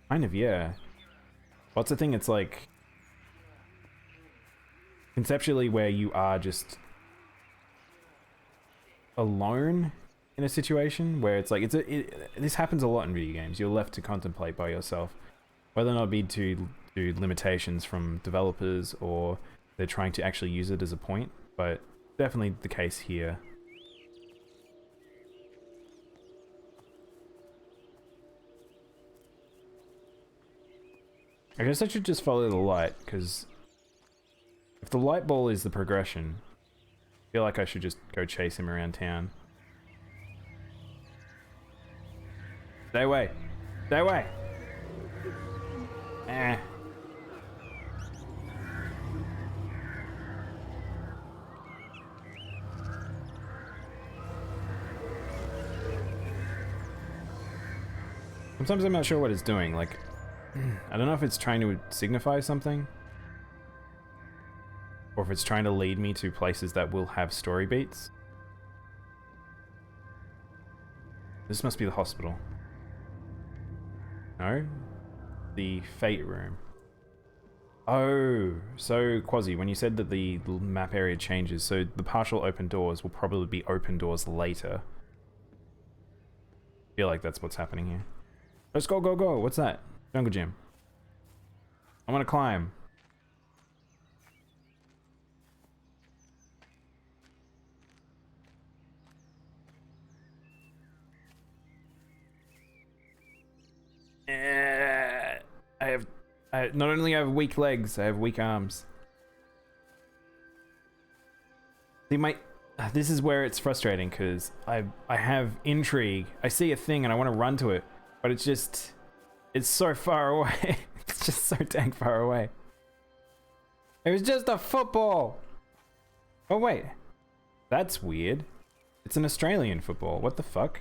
Kind of, yeah. What's the thing? It's like conceptually where you are just alone in a situation where it's like this happens a lot in video games. You're left to contemplate by yourself, whether or not it be to limitations from developers or they're trying to actually use it as a point. But definitely the case here. I guess I should just follow the light, because if the light ball is the progression, I feel like I should just go chase him around town. Stay away! Stay away! Eh. Sometimes I'm not sure what it's doing, like... I don't know if it's trying to signify something, or if it's trying to lead me to places that will have story beats. This must be the hospital. No? The fate room. Oh, so Quasi, when you said that the map area changes, so the partial open doors will probably be open doors later. I feel like that's what's happening here. Let's go, go, go! What's that? Jungle gym. I want to climb. I not only have weak legs, I have weak arms. See, this is where it's frustrating because I have intrigue. I see a thing and I want to run to it, but it's just... It's so far away. It's just so dang far away. It was just a football. Oh wait, that's weird. It's an Australian football. What the fuck?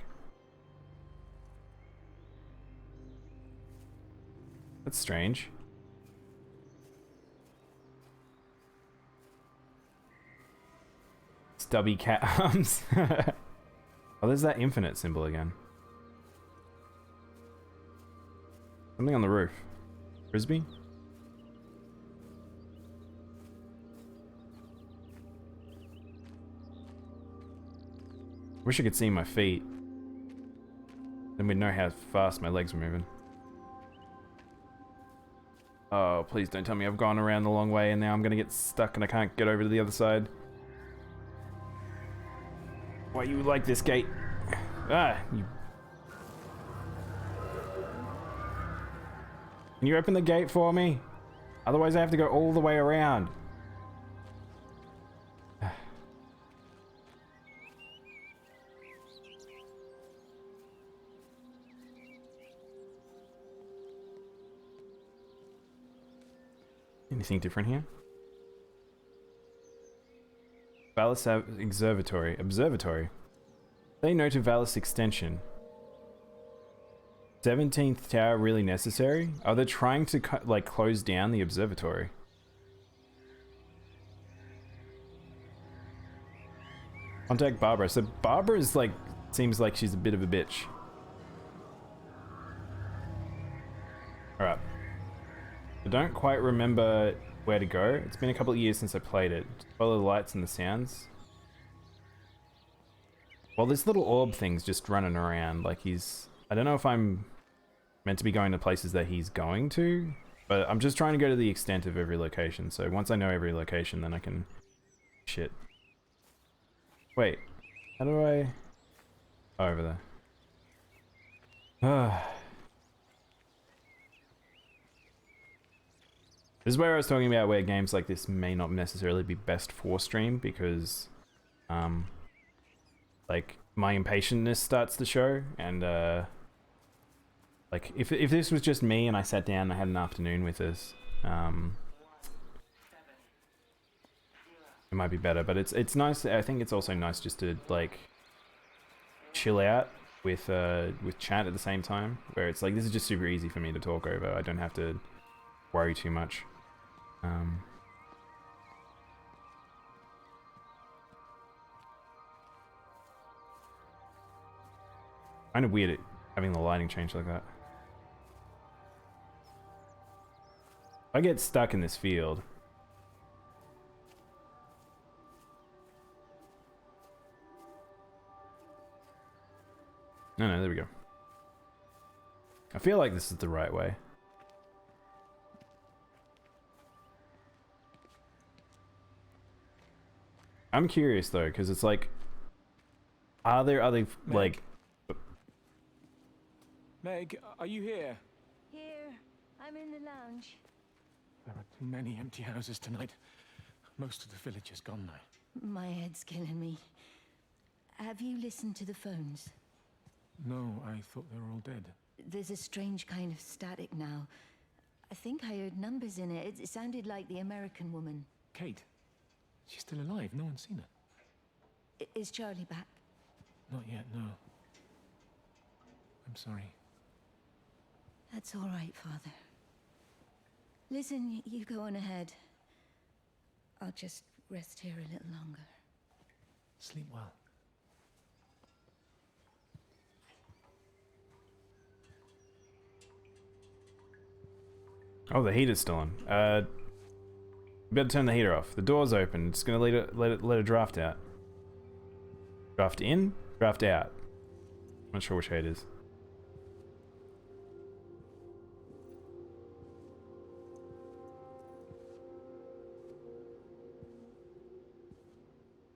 That's strange. Stubby cat arms. Oh, there's that infinite symbol again. Something on the roof. Frisbee? Wish I could see my feet. Then we'd know how fast my legs were moving. Oh, please don't tell me I've gone around the long way and now I'm gonna get stuck and I can't get over to the other side. Why you like this gate? Ah, you... Can you open the gate for me? Otherwise I have to go all the way around. Anything different here? Valis Observatory. They know to Valis Extension. 17th tower really necessary? Oh, they're trying to like close down the observatory. Contact Barbara. So Barbara is like, seems like she's a bit of a bitch. Alright. I don't quite remember where to go. It's been a couple of years since I played it. Just follow the lights and the sounds. Well, this little orb thing's just running around like he's... I don't know if I'm meant to be going to places that he's going to, but I'm just trying to go to the extent of every location. So once I know every location, then I can... Shit. Wait. How do I... Oh, over there. Ah. This is where I was talking about where games like this may not necessarily be best for stream because, like, my impatientness starts to show, and, like, if this was just me and I sat down and I had an afternoon with this, it might be better, but it's nice. I think it's also nice just to, like, chill out with chat at the same time, where it's like, this is just super easy for me to talk over. I don't have to worry too much. Kind of weird having the lighting change like that. If I get stuck in this field. No, there we go. I feel like this is the right way. I'm curious though, because it's like, are there other like? Meg, are you here? Here, I'm in the lounge. There are too many empty houses tonight. Most of the village is gone now. My head's killing me. Have you listened to the phones? No, I thought they were all dead. There's a strange kind of static now. I think I heard numbers in it. It sounded like the American woman. Kate? She's still alive. No one's seen her. Is Charlie back? Not yet, no. I'm sorry. That's all right, Father. Listen, you go on ahead. I'll just rest here a little longer. Sleep well. Oh, the heater's still on. Better turn the heater off. The door's open. It's gonna let a draft out. Draft in, draft out. I'm not sure which way it is.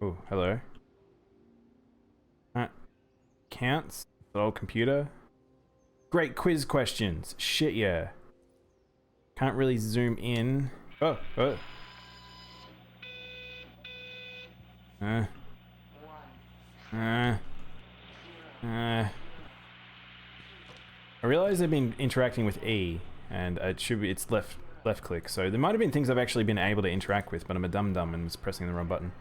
Oh, hello. Counts. The old computer. Great quiz questions. Shit, yeah. Can't really zoom in. Oh. I realize I've been interacting with E, and it's left click. So there might have been things I've actually been able to interact with, but I'm a dum-dum and was pressing the wrong button.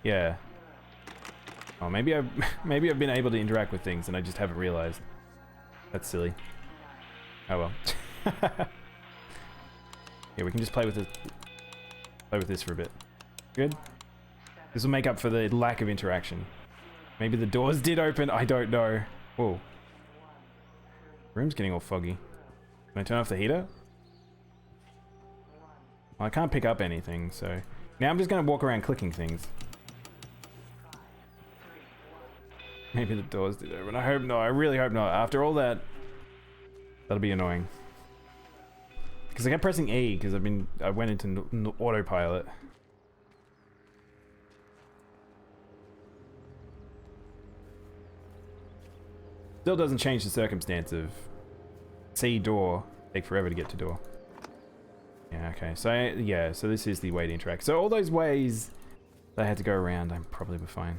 Yeah. Oh, maybe I've been able to interact with things and I just haven't realized. That's silly. Oh well. Yeah, we can just play with this for a bit. Good. This will make up for the lack of interaction. Maybe the doors did open. I don't know. Whoa. Room's getting all foggy. Can I turn off the heater? Well, I can't pick up anything, so now I'm just gonna walk around clicking things. Maybe the doors did open. I hope not. I really hope not. After all that, that'll be annoying. because I kept pressing E because I went into autopilot. Still doesn't change the circumstance of C door, take forever to get to door. Yeah, okay. So yeah, so this is the way to interact. So all those ways that I had to go around, I'm probably be fine.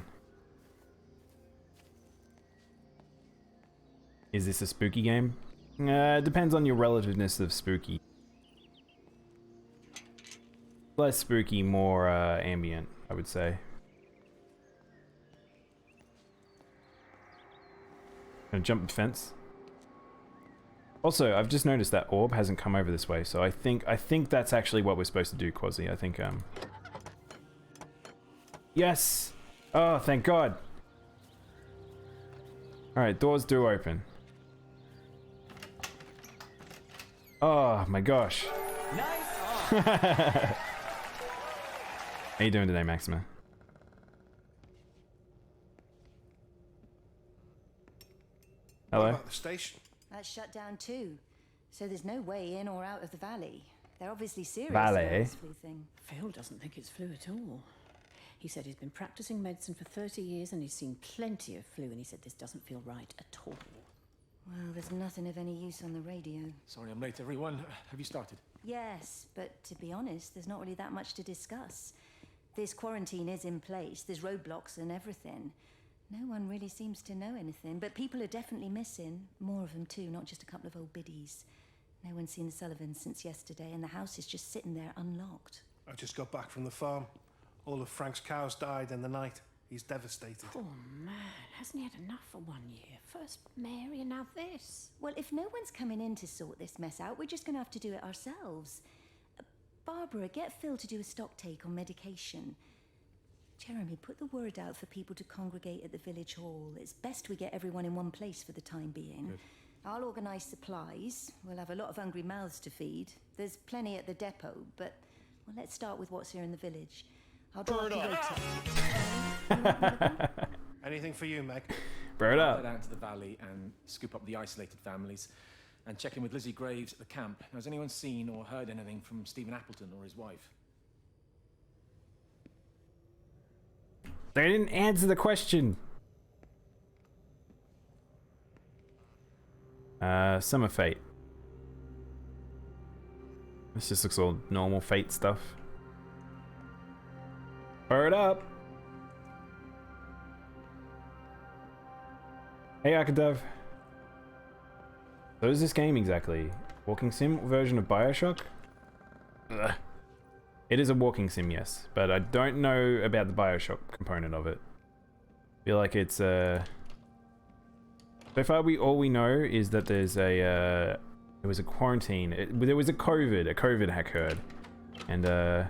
Is this a spooky game? It depends on your relativeness of spooky. Less spooky, more ambient, I would say. Gonna jump the fence. Also, I've just noticed that orb hasn't come over this way, so I think that's actually what we're supposed to do, Quasi. I think yes! Oh, thank God. Alright, doors do open. Oh my gosh. Nice. How you doing today, Maxima? Hello. What about the station? That's shut down too. So there's no way in or out of the valley. They're obviously serious Valley. about this flu thing. Phil doesn't think it's flu at all. He said he's been practicing medicine for 30 years and he's seen plenty of flu, and he said this doesn't feel right at all. Well, there's nothing of any use on the radio. Sorry I'm late, everyone. Have you started? Yes, but to be honest, there's not really that much to discuss. This quarantine is in place, there's roadblocks and everything. No one really seems to know anything, but people are definitely missing. More of them too, not just a couple of old biddies. No one's seen the Sullivans since yesterday, and the house is just sitting there unlocked. I just got back from the farm. All of Frank's cows died in the night. He's devastated. Poor man, hasn't he had enough for 1 year? First Mary and now this. Well, if no one's coming in to sort this mess out, we're just going to have to do it ourselves. Barbara, get Phil to do a stock take on medication. Jeremy, put the word out for people to congregate at the village hall. It's best we get everyone in one place for the time being. Good. I'll organise supplies. We'll have a lot of hungry mouths to feed. There's plenty at the depot, but well, let's start with what's here in the village. I'll draw up. Anything for you, Meg? Bird I'll up. head out to the valley and scoop up the isolated families and check in with Lizzie Graves at the camp. Now, has anyone seen or heard anything from Stephen Appleton or his wife? They didn't answer the question. Summer Fate. This just looks all normal Fate stuff. Bird up. Hey, Akadev. So is this game exactly? Walking sim version of Bioshock? Ugh. It is a walking sim, yes, but I don't know about the Bioshock component of it. I feel like it's so far all we know is that there's a there was a quarantine. There was a COVID occurred, and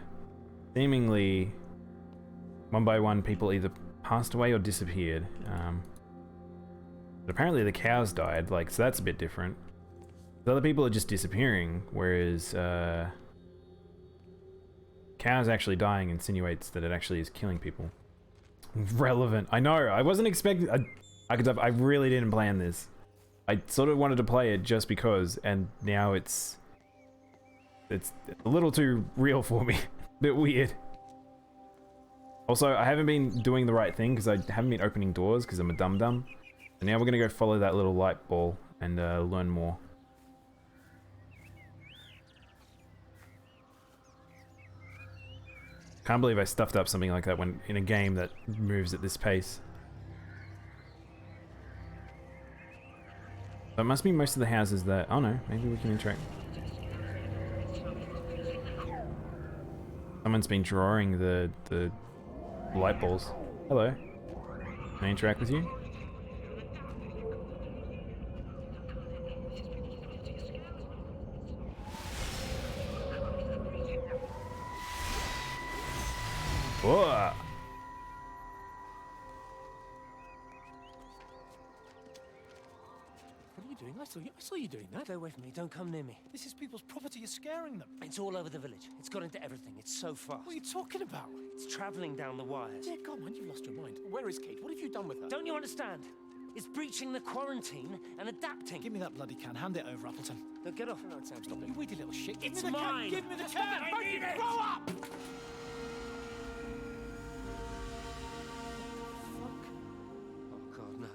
seemingly one by one people either passed away or disappeared. But apparently the cows died, like, so that's a bit different. The other people are just disappearing, whereas cows actually dying insinuates that it actually is killing people. Relevant. I know, I wasn't expecting... I really didn't plan this. I sort of wanted to play it just because, and now it's a little too real for me. Bit weird. Also, I haven't been doing the right thing because I haven't been opening doors because I'm a dum-dum. And now we're going to go follow that little light ball and learn more. Can't believe I stuffed up something like that when in a game that moves at this pace. So it must be most of the houses that... Oh no, maybe we can interact. Someone's been drawing the light balls. Hello. Can I interact with you? Whoa. What are you doing? I saw you doing that. Stay away from me, don't come near me. This is people's property. You're scaring them. It's all over the village. It's got into everything. It's so fast. What are you talking about? It's traveling down the wires. Yeah, come on, you've lost your mind. Where is Kate? What have you done with her? Don't you understand? is breaching the quarantine and adapting. Give me that bloody can. Hand it over, Appleton. No, get off. No, Sam, stop it. You weedy little shit. Give It's me the mine. Can. Give me the Stop can. it, I need it. Grow up! Oh, God, no.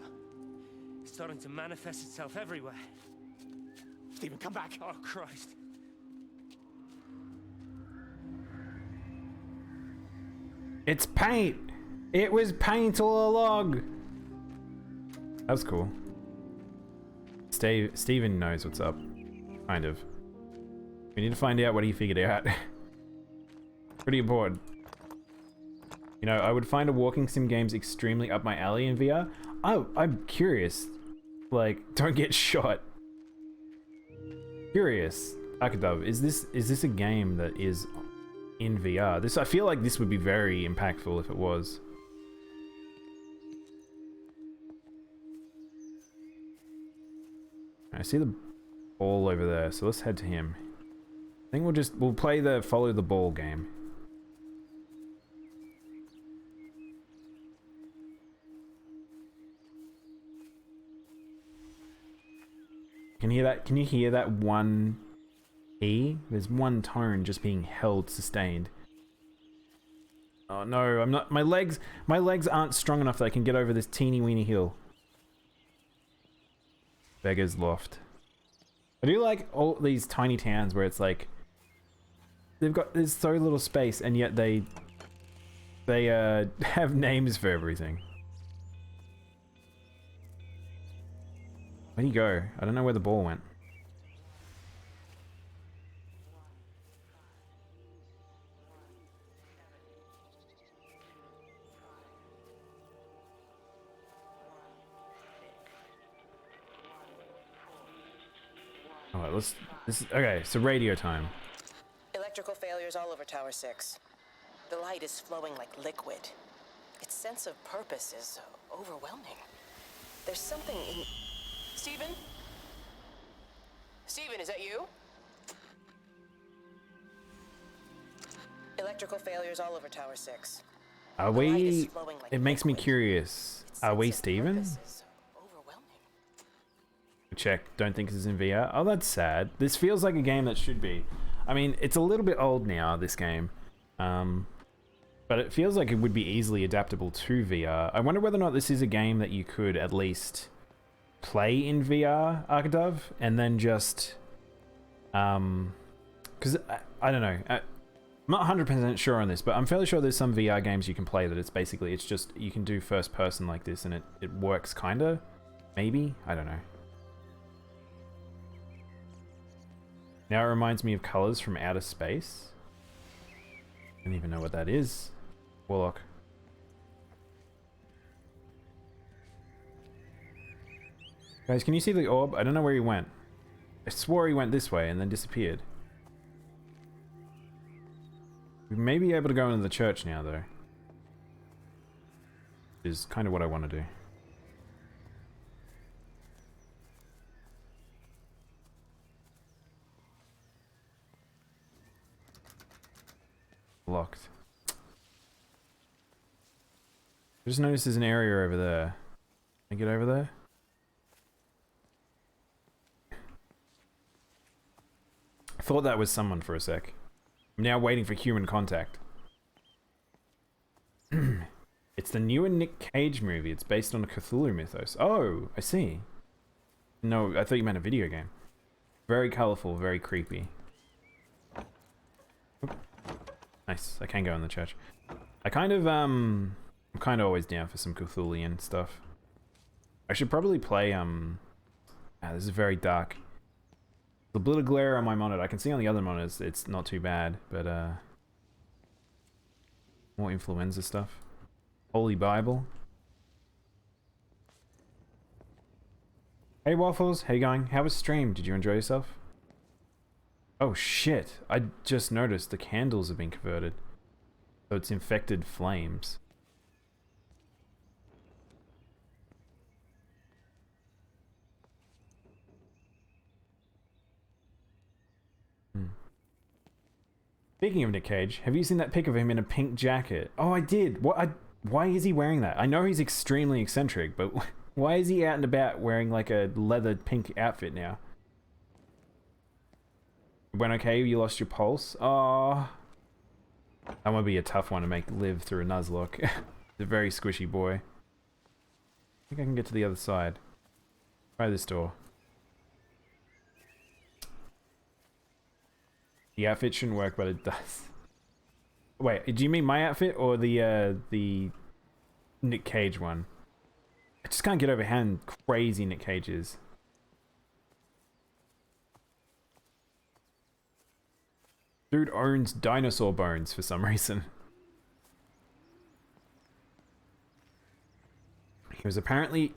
It's starting to manifest itself everywhere. Stephen, come back. Oh, Christ. It's paint! It was paint all along! That was cool. Steven knows what's up. Kind of. We need to find out what he figured out. Pretty important. You know, I would find a walking sim games extremely up my alley in VR. Oh, I'm curious. Like, don't get shot. Curious. Akadav, is this a game that is in VR? I feel like this would be very impactful if it was. I see the ball over there, so let's head to him. I think we'll play the follow the ball game. Can you hear that? Can you hear that one E? There's one tone just being held sustained. Oh no, I'm not. My legs aren't strong enough that I can get over this teeny weeny hill. Beggar's Loft. I do like all these tiny towns where it's like there's so little space and yet they have names for everything. Where'd he go? I don't know where the ball went. Alright, okay, so radio time. Electrical failures all over Tower 6. The light is flowing like liquid. Its sense of purpose is overwhelming. There's something in... Stephen? Stephen, is that you? Electrical failures all over Tower 6. Are we... It makes me curious. Are we Steven? Check. Don't think this is in VR. Oh, that's sad. This feels like a game that should be. I mean, it's a little bit old now, this game. But it feels like it would be easily adaptable to VR. I wonder whether or not this is a game that you could at least play in VR, Arkadav, and then just... Because, I don't know. I'm not 100% sure on this, but I'm fairly sure there's some VR games you can play that it's basically, it's just, you can do first person like this and it works kinda. Maybe? I don't know. Now it reminds me of colors from outer space. I don't even know what that is. Warlock. Guys, can you see the orb? I don't know where he went. I swore he went this way and then disappeared. We may be able to go into the church now, though. Which is kind of what I want to do. Locked. I just noticed there's an area over there. Can I get over there? I thought that was someone for a sec. I'm now waiting for human contact. It's the newer Nick Cage movie. It's based on a Cthulhu mythos. Oh, I see. No, I thought you meant a video game. Very colorful, very creepy. Nice. I can go in the church. I kind of, I'm kind of always down for some Cthulhian stuff. I should probably play, this is very dark. The bit of glare on my monitor. I can see on the other monitors it's not too bad, but, more influenza stuff. Holy Bible. Hey Waffles, how you going? How was stream? Did you enjoy yourself? Oh shit, I just noticed the candles have been converted. So it's infected flames. Speaking of Nick Cage, have you seen that pic of him in a pink jacket? Oh, I did. Why is he wearing that? I know he's extremely eccentric, but Why is he out and about wearing like a leather pink outfit now? Went okay, you lost your pulse? Oh, that would be a tough one to make live through a Nuzlocke. It's a very squishy boy. I think I can get to the other side. Try this door. The outfit shouldn't work, but it does. Wait, do you mean my outfit or the Nick Cage one? I just can't get over how crazy Nick Cage is. Dude owns dinosaur bones for some reason. He was apparently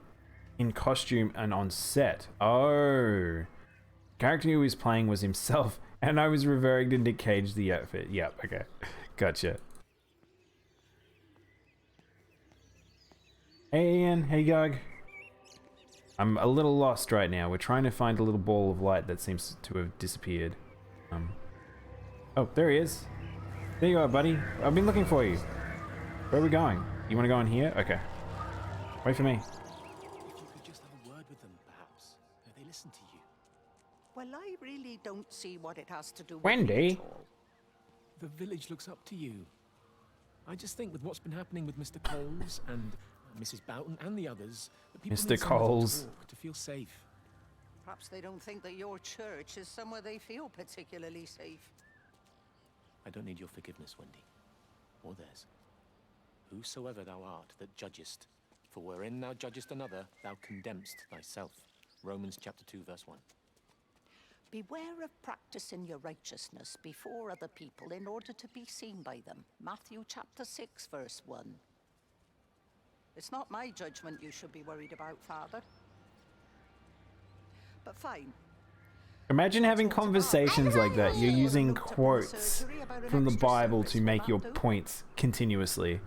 in costume and on set. Oh. The character he was playing was himself, and I was referring to Nick Cage, the outfit. Yep, okay. Gotcha. Hey Ian, hey Gug. I'm a little lost right now. We're trying to find a little ball of light that seems to have disappeared. Oh, there he is. There you are, buddy. I've been looking for you. Where are we going? You want to go in here? Okay. Wait for me. If you could just have a word with them, perhaps. They listen to you. Well, I really don't see what it has to do with Wendy? me at all. The village looks up to you. I just think with what's been happening with Mr. Coles and Mrs. Boughton and the others, that people Mr. need somewhere to Coles. talk, to feel safe. Perhaps they don't think that your church is somewhere they feel particularly safe. I don't need your forgiveness, Wendy, or theirs. Whosoever thou art that judgest, for wherein thou judgest another, thou condemnest thyself. Romans chapter 2, verse 1. Beware of practicing your righteousness before other people in order to be seen by them. Matthew chapter 6, verse 1. It's not my judgment you should be worried about, Father. But fine. Imagine having conversations like that. You're using quotes from the Bible to make your points continuously.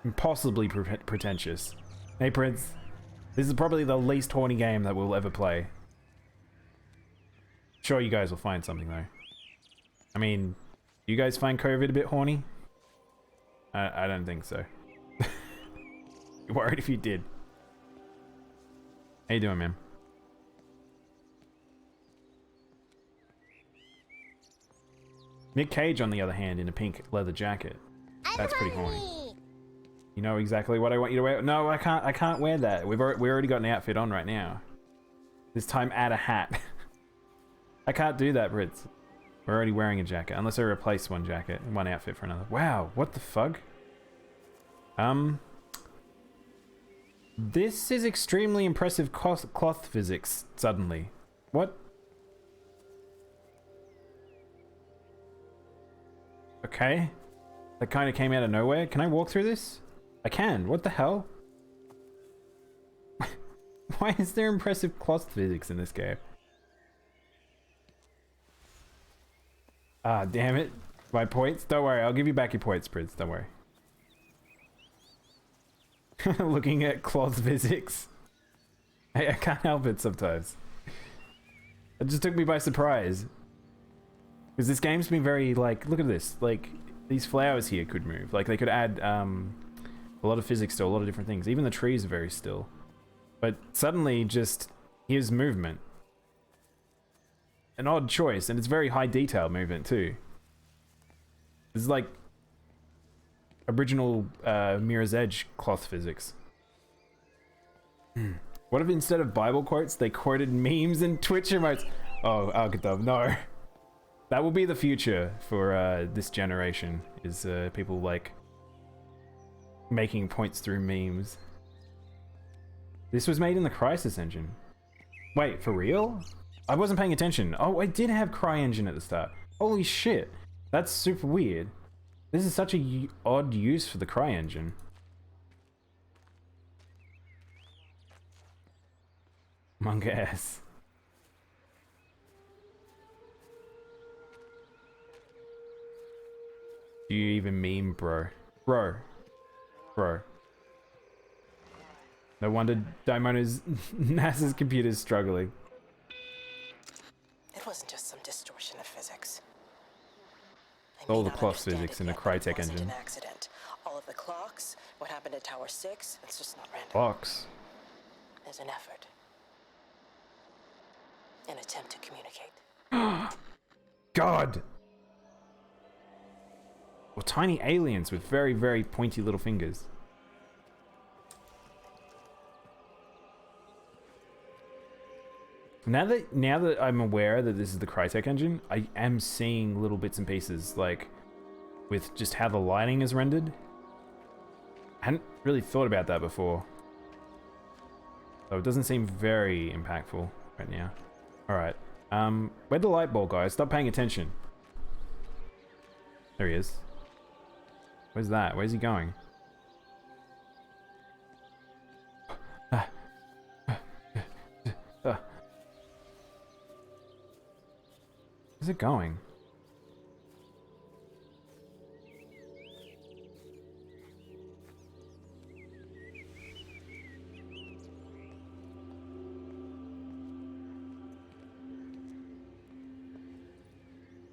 Impossibly pretentious. Hey Prince, this is probably the least horny game that we'll ever play. Sure, you guys will find something though. I mean, do you guys find COVID a bit horny? I don't think so. You're worried if you did. How you doing, man? Nick Cage, on the other hand, in a pink leather jacket. That's pretty horny. You know exactly what I want you to wear. No, I can't wear that. We already got an outfit on right now. This time, add a hat. I can't do that, Brits. We're already wearing a jacket, unless I replace one jacket, one outfit for another. Wow, what the fuck? This is extremely impressive cloth physics, suddenly. What? Okay. That kind of came out of nowhere. Can I walk through this? I can. What the hell? Why is there impressive cloth physics in this game? Ah, damn it. My points? Don't worry. I'll give you back your points, Prince. Don't worry. Looking at cloth physics. I can't help it sometimes. It just took me by surprise. Because this game's been very, like, look at this. Like, these flowers here could move. Like, they could add a lot of physics to a lot of different things. Even the trees are very still. But suddenly, just, here's movement. An odd choice, and it's very high detail movement, too. This is like original Mirror's Edge cloth physics. What if instead of Bible quotes, they quoted memes and Twitch emotes? Oh, Alcatab, no. That will be the future for this generation, is people like making points through memes. This was made in the Crysis engine. Wait, for real? I wasn't paying attention. Oh, I did have CryEngine at the start. Holy shit. That's super weird. This is such a odd use for the CryEngine. Manga S. Do you even meme, bro? Bro. No wonder Daimono's NASA's computer's struggling. It wasn't just some distortion of physics. All the cloth physics in a Crytek engine. An accident. All of the clocks, what happened at Tower 6, it's just not random. Clocks. There's an effort. An attempt to communicate. God! Or tiny aliens with very, very pointy little fingers. Now that I'm aware that this is the Crytek engine, I am seeing little bits and pieces, like, with just how the lighting is rendered. I hadn't really thought about that before. So it doesn't seem very impactful right now. Alright. Where'd the light bulb go? Stop paying attention. There he is. Where's that? Where's he going? Where's it going?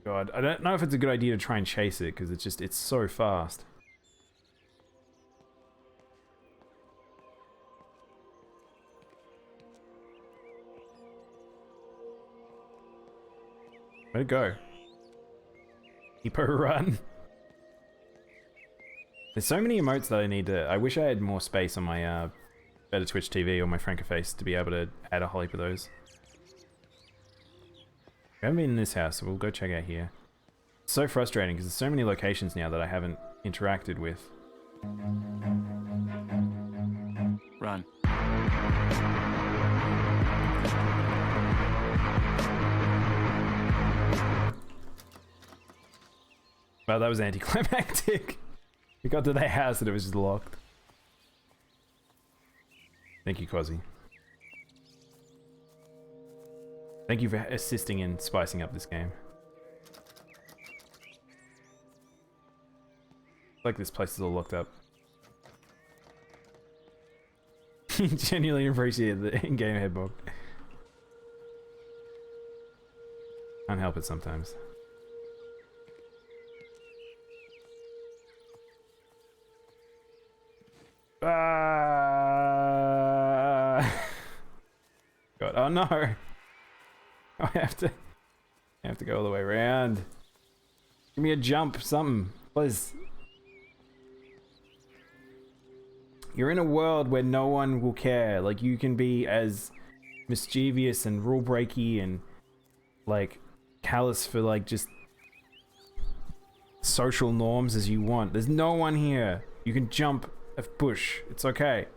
God, I don't know if it's a good idea to try and chase it because it's so fast. Where'd it go? Hippo run. There's so many emotes that I need to... I wish I had more space on my better Twitch TV or my Francoface to be able to add a whole heap of those. We haven't been in this house, so we'll go check out here. It's so frustrating because there's so many locations now that I haven't interacted with. Run. Well, that was anticlimactic. We got to their house and it was just locked. Thank you, Quasi. Thank you for assisting in spicing up this game. Like this place is all locked up. Genuinely appreciate the in-game headbook. Can't help it sometimes. God, oh no! I have to go all the way around. Give me a jump, something, please. You're in a world where no one will care. Like, you can be as mischievous and rule-breaky and, like, callous for, like, just social norms as you want. There's no one here. You can jump a bush. It's okay.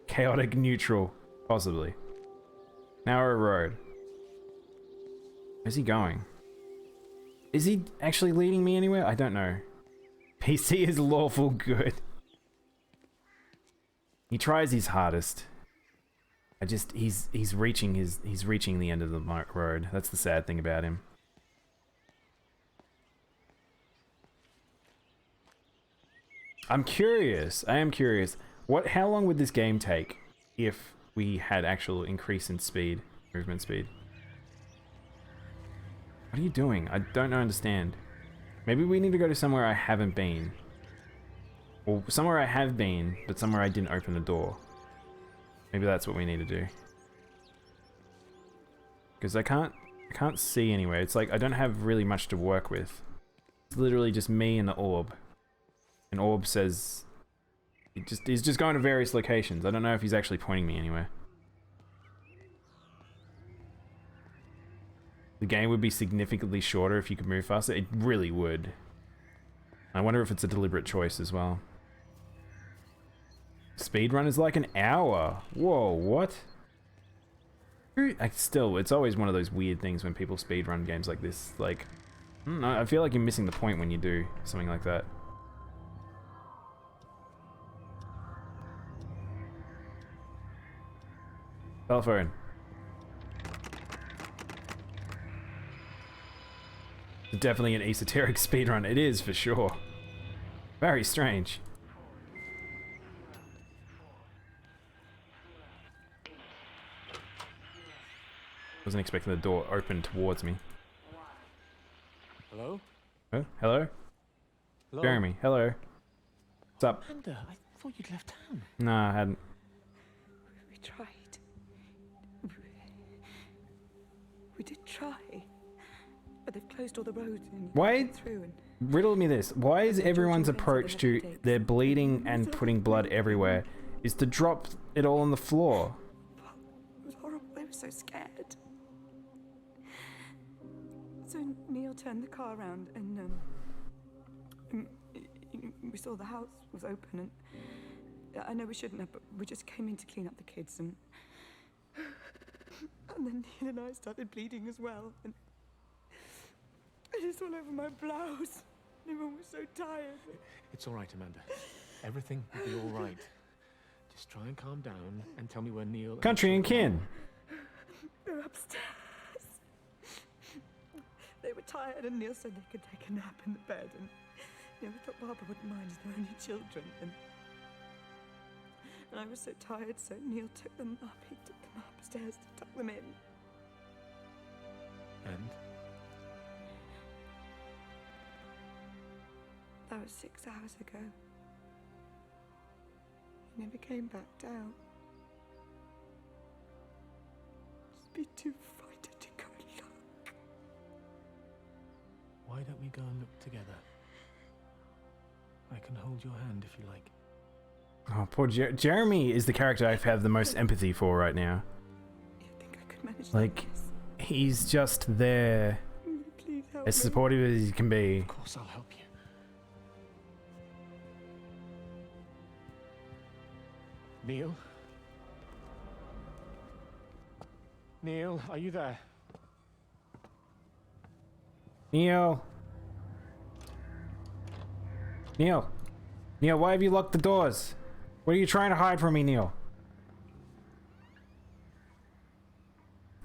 Chaotic neutral. Possibly. Narrow road. Where's he going? Is he actually leading me anywhere? I don't know. PC is lawful good. He tries his hardest. He's reaching the end of the road. That's the sad thing about him. I'm curious. I am curious. How long would this game take if we had actual increase in speed, movement speed? What are you doing? I don't understand. Maybe we need to go to somewhere I haven't been. Or somewhere I have been, but somewhere I didn't open the door. Maybe that's what we need to do. Because I can't see anywhere. It's like I don't have really much to work with. It's literally just me and the orb. And orb says he's just going to various locations. I don't know if he's actually pointing me anywhere. The game would be significantly shorter if you could move faster. It really would. I wonder if it's a deliberate choice as well. Speedrun is like an hour. Whoa, what? It's always one of those weird things when people speedrun games like this. Like, I don't know, I feel like you're missing the point when you do something like that. Telephone. Definitely an esoteric speedrun. It is, for sure. Very strange. Wasn't expecting the door open towards me. Hello? Oh, hello? Hello? Jeremy, hello. What's up? Amanda, I thought you'd left town. Nah, I hadn't. We tried. We did try. But they've closed all the roads and you Why? can't get through and Riddle me this. Why is everyone's approach to they're bleeding and putting blood everywhere is to drop it all on the floor? it was horrible. They were so scared. So Neil turned the car around and we saw the house was open and I know we shouldn't have, but we just came in to clean up the kids and then Neil and I started bleeding as well and it's all over my blouse. Everyone was so tired. It's all right, Amanda. Everything will be all right. Just try and calm down and tell me where Neil... Country and kin. They're upstairs. They were tired and Neil said they could take a nap in the bed and we thought Barbara wouldn't mind as they're only children and I was so tired so Neil took them up. He took them upstairs to tuck them in. And? That was 6 hours ago. He never came back down. Just be too frightened to go look. Why don't we go and look together? I can hold your hand if you like. Oh, poor Jeremy is the character I have the most empathy for right now. You think I could manage Like, he's just there, Please help as me. supportive as he can be. Of course I'll help you. Neil? Neil, are you there? Neil. Neil. Neil, why have you locked the doors? What are you trying to hide from me, Neil?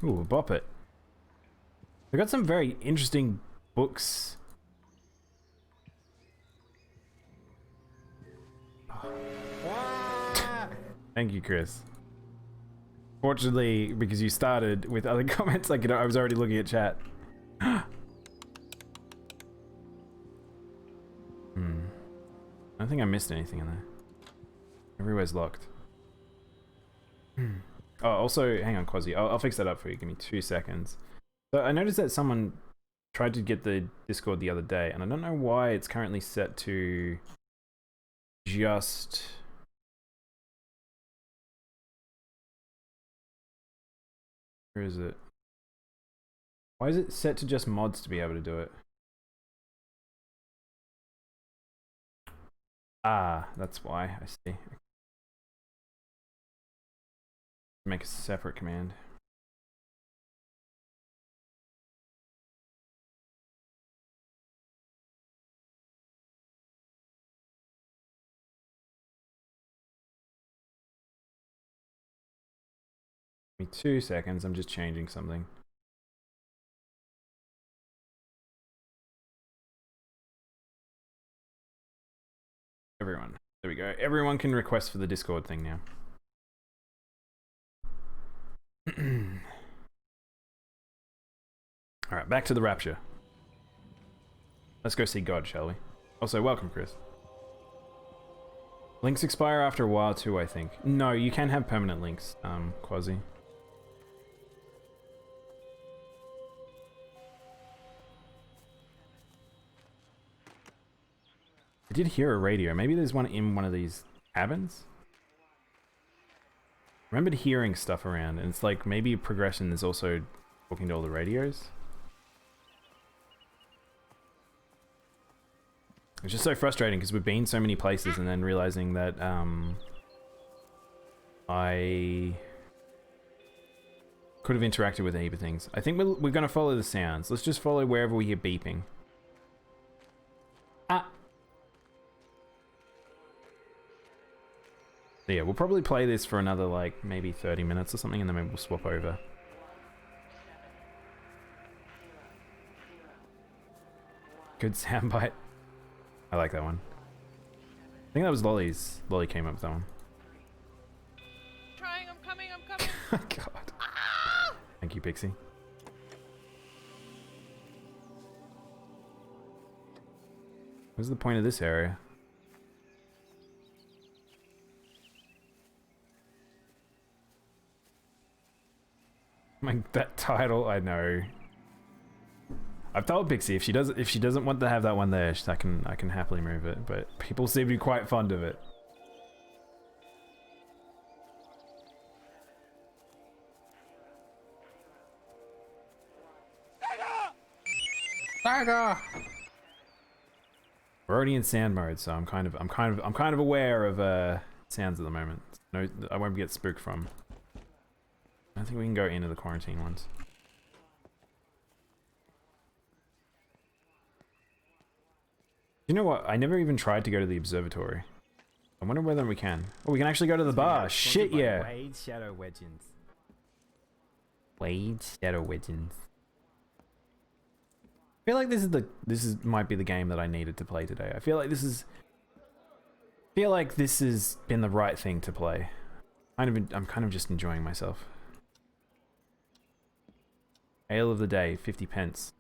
Ooh, bop it. They got some very interesting books. Thank you, Chris. Fortunately, because you started with other comments, like, you know, I was already looking at chat. I don't think I missed anything in there. Everywhere's locked. Oh, also, hang on, Quasi. I'll fix that up for you. Give me 2 seconds. So I noticed that someone tried to get the Discord the other day, and I don't know why it's currently set to just... Where is it? Why is it set to just mods to be able to do it? Ah, that's why. I see. Make a separate command. Give me 2 seconds. I'm just changing something. Everyone. There we go. Everyone can request for the Discord thing now. Alright, back to the Rapture. Let's go see God, shall we? Also, welcome, Chris. Links expire after a while too, I think. No, you can have permanent links, Quasi. I did hear a radio. Maybe there's one in one of these cabins? I remembered hearing stuff around, and it's like maybe progression is also talking to all the radios. It's just so frustrating because we've been so many places and then realizing that I could have interacted with a heap of things. I think we're going to follow the sounds. Let's just follow wherever we hear beeping. Ah! So yeah, we'll probably play this for another like maybe 30 minutes or something and then maybe we'll swap over. Good soundbite. I like that one. I think that was Lolly's. Lolly came up with that one. Trying, I'm coming, I'm coming. God. Thank you, Pixie. What's the point of this area? Like that title, I know. I've told Pixie if she doesn't want to have that one there, I can happily move it. But people seem to be quite fond of it. Tiger! We're already in sand mode, so I'm kind of aware of sounds at the moment. No, I won't get spooked from. I think we can go into the quarantine ones. You know what? I never even tried to go to the observatory. I wonder whether we can. Oh, we can actually go to the bar. Shit, yeah. Wade Shadow Legends. Wade Shadow Legends. I feel like this might be the game that I needed to play today. I feel like this has been the right thing to play. I'm kind of just enjoying myself. Ale of the day, 50 pence.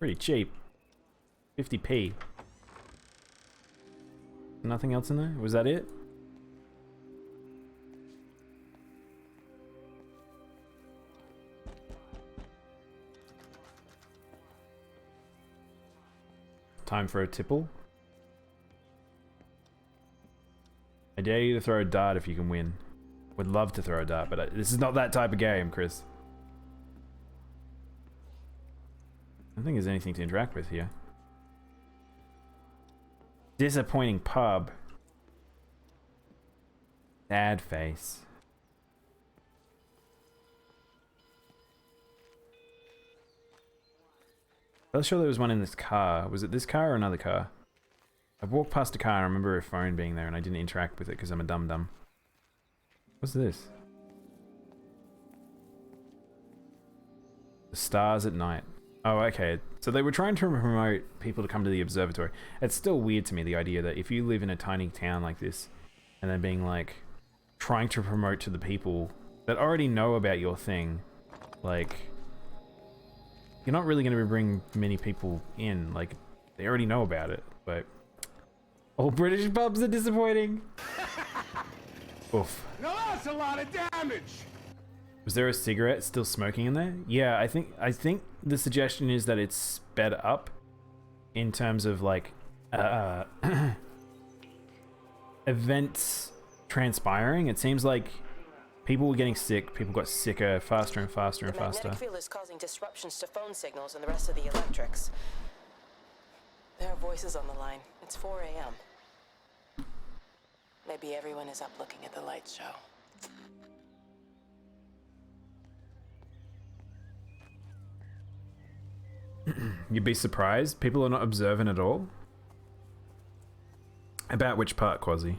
Pretty cheap. 50p. Nothing else in there? Was that it? Time for a tipple. I dare you to throw a dart if you can win. Would love to throw a dart, but this is not that type of game, Chris. I don't think there's anything to interact with here. Disappointing pub. Sad face. I'm sure there was one in this car. Was it this car or another car? I've walked past a car and I remember a phone being there and I didn't interact with it because I'm a dum-dum. What's this? The stars at night. Oh, okay. So they were trying to promote people to come to the observatory. It's still weird to me, the idea that if you live in a tiny town like this, and then being like, trying to promote to the people that already know about your thing, like, you're not really going to bring many people in. Like, they already know about it, but all British pubs are disappointing. Oof. Now that's a lot of damage. Was there a cigarette still smoking in there? Yeah, I think the suggestion is that it's sped up in terms of like events transpiring. It seems like people were getting sick, people got sicker faster and faster and faster. The magnetic field is causing disruptions to phone signals and the rest of the electrics. There are voices on the line. It's 4 a.m. Maybe everyone is up looking at the light show. You'd be surprised. People are not observant at all. About which part, Quasi?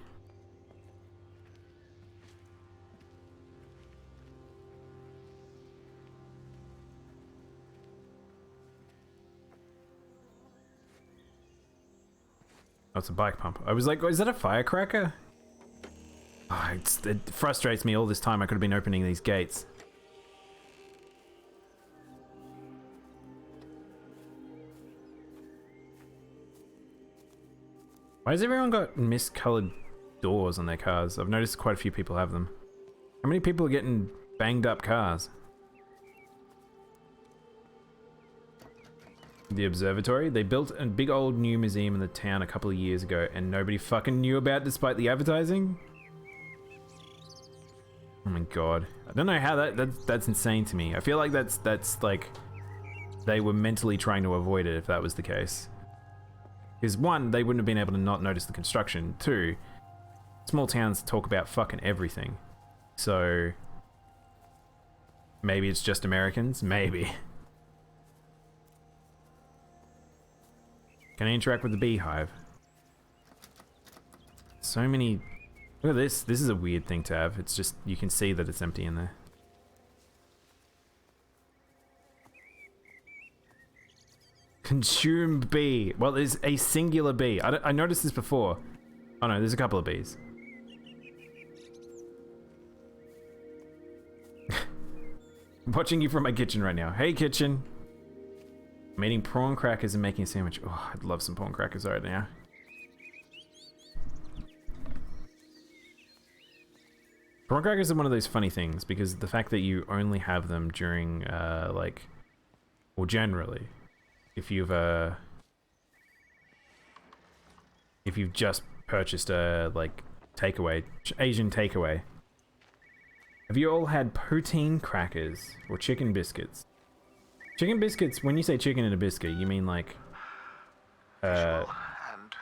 Oh, it's a bike pump. I was like, is that a firecracker? Oh, it frustrates me all this time. I could have been opening these gates. Why has everyone got miscolored doors on their cars? I've noticed quite a few people have them. How many people are getting banged up cars? The observatory? They built a big old new museum in the town a couple of years ago and nobody fucking knew about it despite the advertising? Oh my god. I don't know how that's insane to me. I feel like that's like they were mentally trying to avoid it if that was the case. Because one, they wouldn't have been able to not notice the construction. Two, small towns talk about fucking everything. So maybe it's just Americans? Maybe. Can I interact with the beehive? So many... Look at this. This is a weird thing to have. It's just, you can see that it's empty in there. Consumed bee. Well, there's a singular bee. I noticed this before. Oh no, there's a couple of bees. Watching you from my kitchen right now. Hey, kitchen. I'm eating prawn crackers and making a sandwich. Oh, I'd love some prawn crackers right now. Prawn crackers are one of those funny things because the fact that you only have them during, like, well, generally, if you've just purchased a, like, takeaway, Asian takeaway. Have you all had poutine crackers or chicken biscuits? Chicken biscuits, when you say chicken in a biscuit, you mean like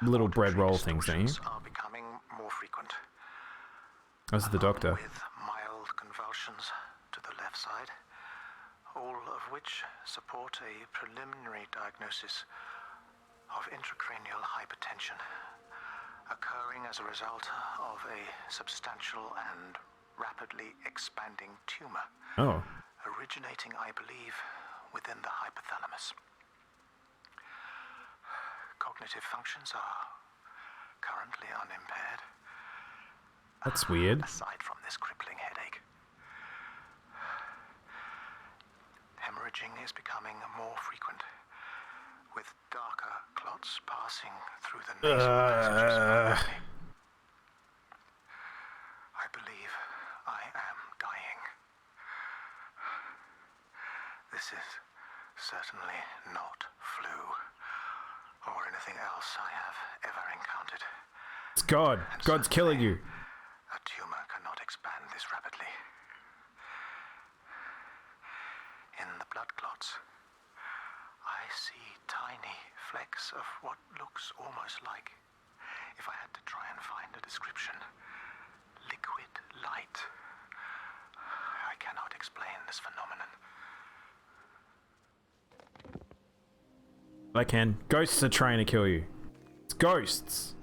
little bread roll things, don't you? Are becoming more frequent. That's the doctor. With mild convulsions to the left side, all of which support a preliminary diagnosis of intracranial hypertension, occurring as a result of a substantial and rapidly expanding tumor. Oh. Originating, I believe, within the hypothalamus. Cognitive functions are currently unimpaired. That's weird. Aside from this crippling headache. Hemorrhaging is becoming more frequent, with darker clots passing through the nasal passages. I believe I am dying. This is certainly not flu or anything else I have ever encountered. It's God. God's killing you. A tumor cannot expand this rapidly. In the blood clots, I see tiny flecks of what looks almost like, if I had to try and find a description, liquid light. I cannot explain this phenomenon. I can. Ghosts are trying to kill you. It's ghosts.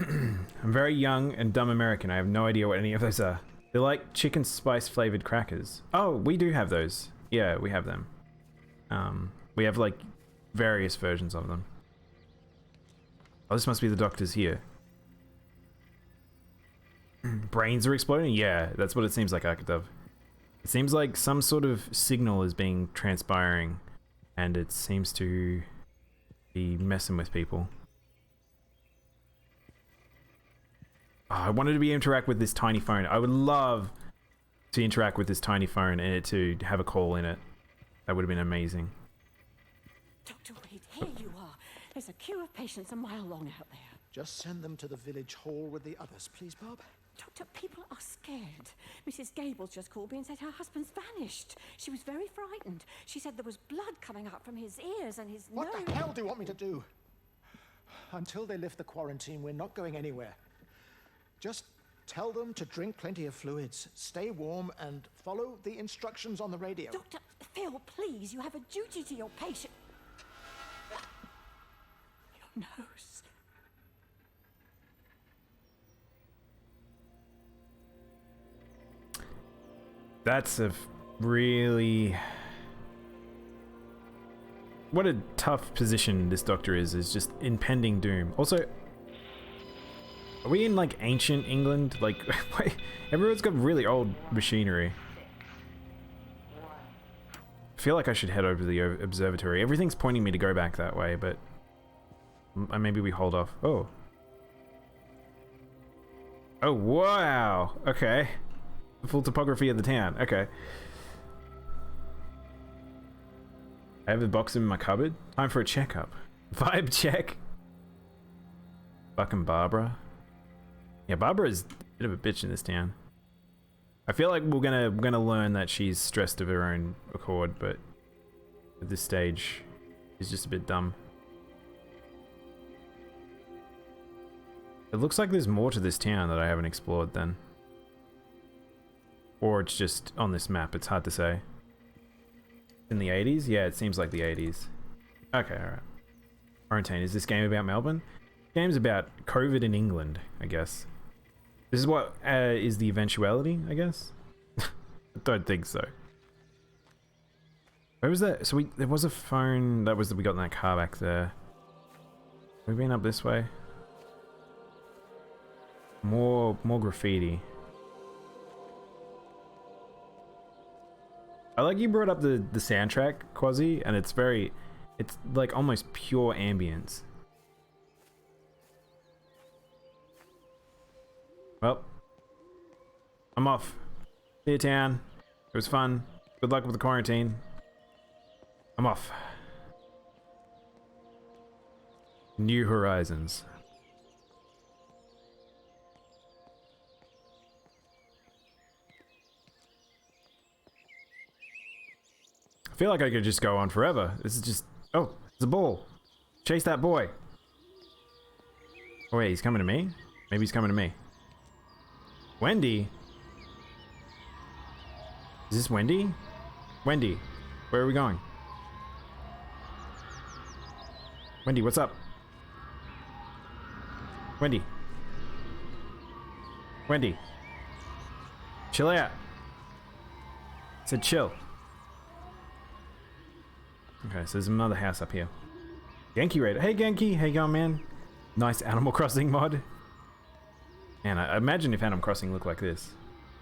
I'm very young and dumb American. I have no idea what any of those are. They're like chicken spice flavored crackers. Oh, we do have those. Yeah, we have them. We have like various versions of them. Oh, this must be the doctors here. Brains are exploding? Yeah, that's what it seems like, Arkadov. It seems like some sort of signal is being transpiring, and it seems to be messing with people. Oh, I wanted to be able to interact with this tiny phone. I would love to interact with this tiny phone and it to have a call in it. That would have been amazing. Dr. Wade, here you are. There's a queue of patients a mile long out there. Just send them to the village hall with the others, please, Bob. Doctor, people are scared. Mrs. Gables just called me and said her husband's vanished. She was very frightened. She said there was blood coming up from his ears and his nose. What the hell do you want me to do? Until they lift the quarantine, we're not going anywhere. Just tell them to drink plenty of fluids, stay warm, and follow the instructions on the radio. Dr. Phil, please, you have a duty to your patient. Your nose. That's a really... What a tough position this doctor is just impending doom. Also, are we in like ancient England? Like, wait, everyone's got really old machinery. I feel like I should head over to the observatory. Everything's pointing me to go back that way, but maybe we hold off. Oh. Oh, wow. Okay. The full topography of the town. Okay. I have a box in my cupboard. Time for a checkup. Vibe check. Fucking Barbara. Yeah, Barbara is a bit of a bitch in this town. I feel like we're gonna learn that she's stressed of her own accord, but at this stage, she's just a bit dumb. It looks like there's more to this town that I haven't explored then. Or it's just on this map, it's hard to say. In the 80s? Yeah, it seems like the 80s. Okay, alright. Quarantine, is this game about Melbourne? Game's about COVID in England, I guess. This is what is the eventuality, I guess? I don't think so. Where was that? So there was a phone that we got in that car back there. We've been up this way. More graffiti. I like you brought up the soundtrack, Quasi, and it's like almost pure ambience. Well, I'm off. See you, town. It was fun. Good luck with the quarantine. I'm off. New horizons. I feel like I could just go on forever. This is just... Oh, it's a ball. Chase that boy. Oh wait, he's coming to me? Maybe he's coming to me. Wendy? Is this Wendy? Wendy, where are we going? Wendy, what's up? Wendy. Wendy. Chill out. I said chill. Okay, so there's another house up here. Genki Raider. Hey Genki, how you going, man? Nice Animal Crossing mod. Man, I imagine if Animal Crossing looked like this.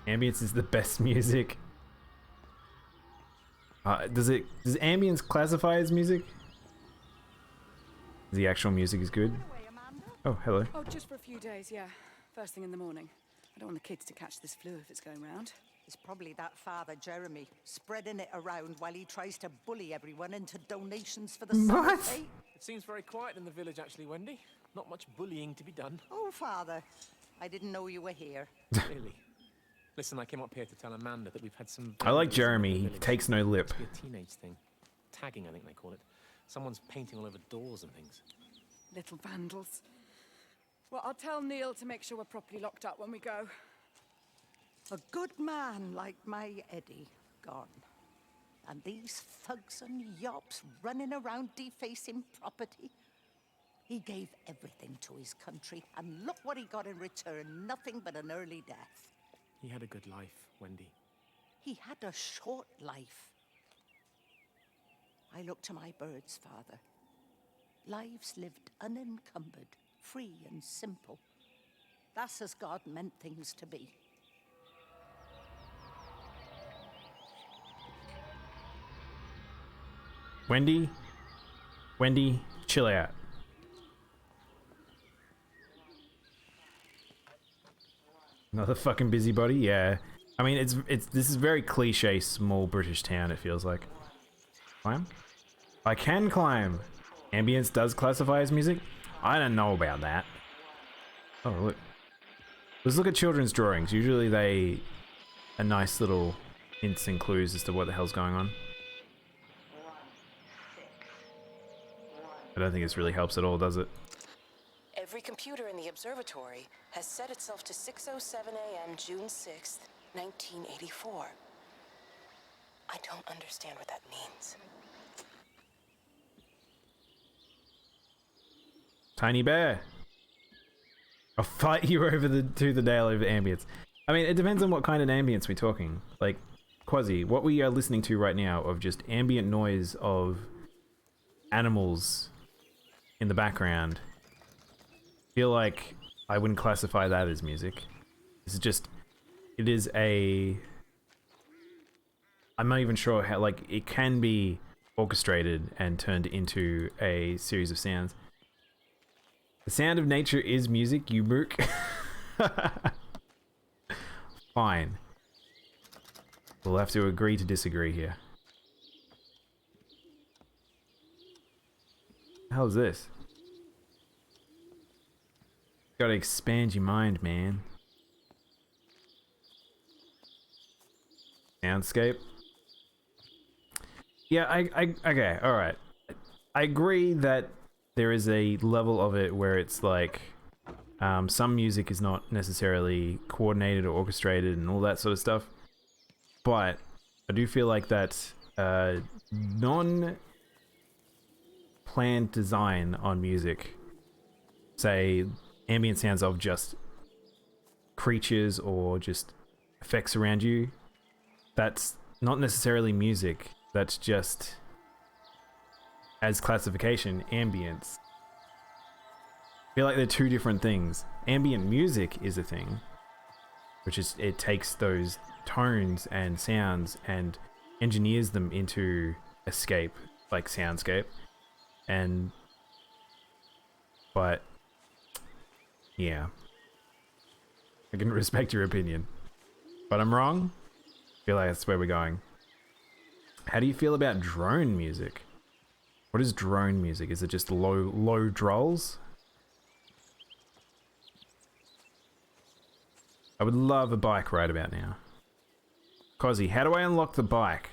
Ambience is the best music. Does ambience classify as music? The actual music is good. Oh, hello. Oh, just for a few days, yeah. First thing in the morning. I don't want the kids to catch this flu if it's going round. It's probably that father, Jeremy, spreading it around while he tries to bully everyone into donations for the summer fete. It seems very quiet in the village, actually, Wendy. Not much bullying to be done. Oh, Father, I didn't know you were here. Really? Listen, I came up here to tell Amanda that we've had some... I like Jeremy. He takes no lip. It must be a teenage thing. Tagging, I think they call it. Someone's painting all over doors and things. Little vandals. Well, I'll tell Neil to make sure we're properly locked up when we go. A good man like my Eddie gone. And these thugs and yops running around defacing property. He gave everything to his country, and look what he got in return. Nothing but an early death. He had a good life, Wendy. He had a short life. I look to my birds, Father. Lives lived unencumbered, free and simple. That's as God meant things to be. Wendy? Wendy, chill out. Another fucking busybody? Yeah. I mean, this is very cliche small British town, it feels like. Climb? I can climb. Ambience does classify as music? I don't know about that. Oh, look. Let's look at children's drawings. Usually they are nice little hints and clues as to what the hell's going on. I don't think this really helps at all, does it? Every computer in the observatory has set itself to 6:07 a.m. June 6th, 1984. I don't understand what that means. Tiny bear. I'll fight you over the nail over ambience. I mean, it depends on what kind of ambience we're talking. Like, Quasi, what we are listening to right now of just ambient noise of animals in the background, I feel like I wouldn't classify that as music. This is just, it is a, I'm not even sure how, like, it can be orchestrated and turned into a series of sounds. The sound of nature is music, you mook. Fine. We'll have to agree to disagree here. What the hell is this? Gotta expand your mind, man. Soundscape. Yeah, okay, alright. I agree that there is a level of it where it's like some music is not necessarily coordinated or orchestrated and all that sort of stuff, but I do feel like that non-planned design on music, say ambient sounds of just creatures or just effects around you, that's not necessarily music, that's just, as classification, ambience. I feel like they're two different things. Ambient music is a thing, which is, it takes those tones and sounds and engineers them into escape, like soundscape, but yeah, I can respect your opinion, but I'm wrong. I feel like that's where we're going. How do you feel about drone music? What is drone music? Is it just low drolls? I would love a bike right about now. Cozzy, how do I unlock the bike?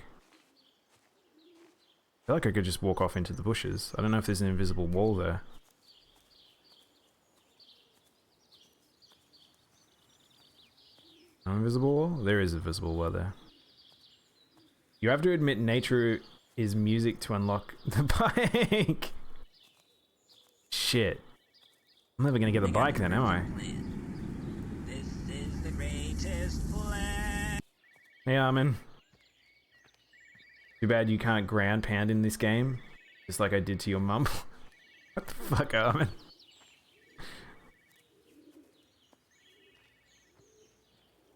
I feel like I could just walk off into the bushes. I don't know if there's an invisible wall there. No invisible wall? There is a visible wall there. You have to admit nature is music to unlock the bike. Shit. I'm never gonna get the bike then, am I? Hey Armin. Too bad you can't ground pound in this game. Just like I did to your mum. What the fuck, Armin?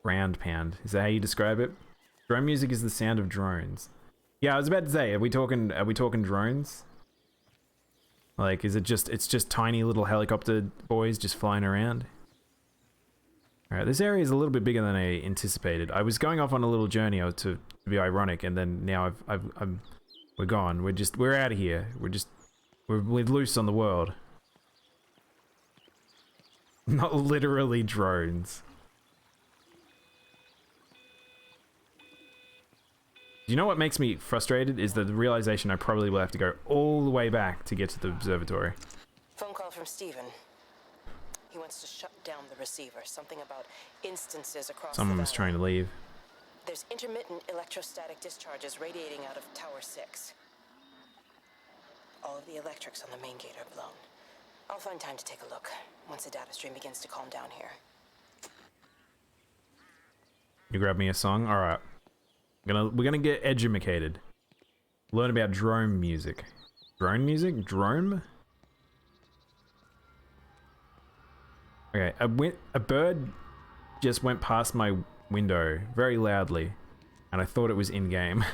Ground pound. Is that how you describe it? Drone music is the sound of drones. Yeah, I was about to say, are we talking drones? Like, is it just, it's just tiny little helicopter boys just flying around? Alright, this area is a little bit bigger than I anticipated. I was going off on a little journey to be ironic, and then now we're gone. We're out of here. We're loose on the world. Not literally drones. You know what makes me frustrated is the realization I probably will have to go all the way back to get to the observatory. Phone call from Stephen. He wants to shut down the receiver. Something about instances across Someone the was valley. trying to leave. There's intermittent electrostatic discharges radiating out of Tower 6. All of the electrics on the main gate are blown. I'll find time to take a look once the data stream begins to calm down here. You grab me a song? Alright. We're gonna get edumacated. Learn about drone music. Drone music? Drone? Okay, a bird just went past my window very loudly, and I thought it was in-game.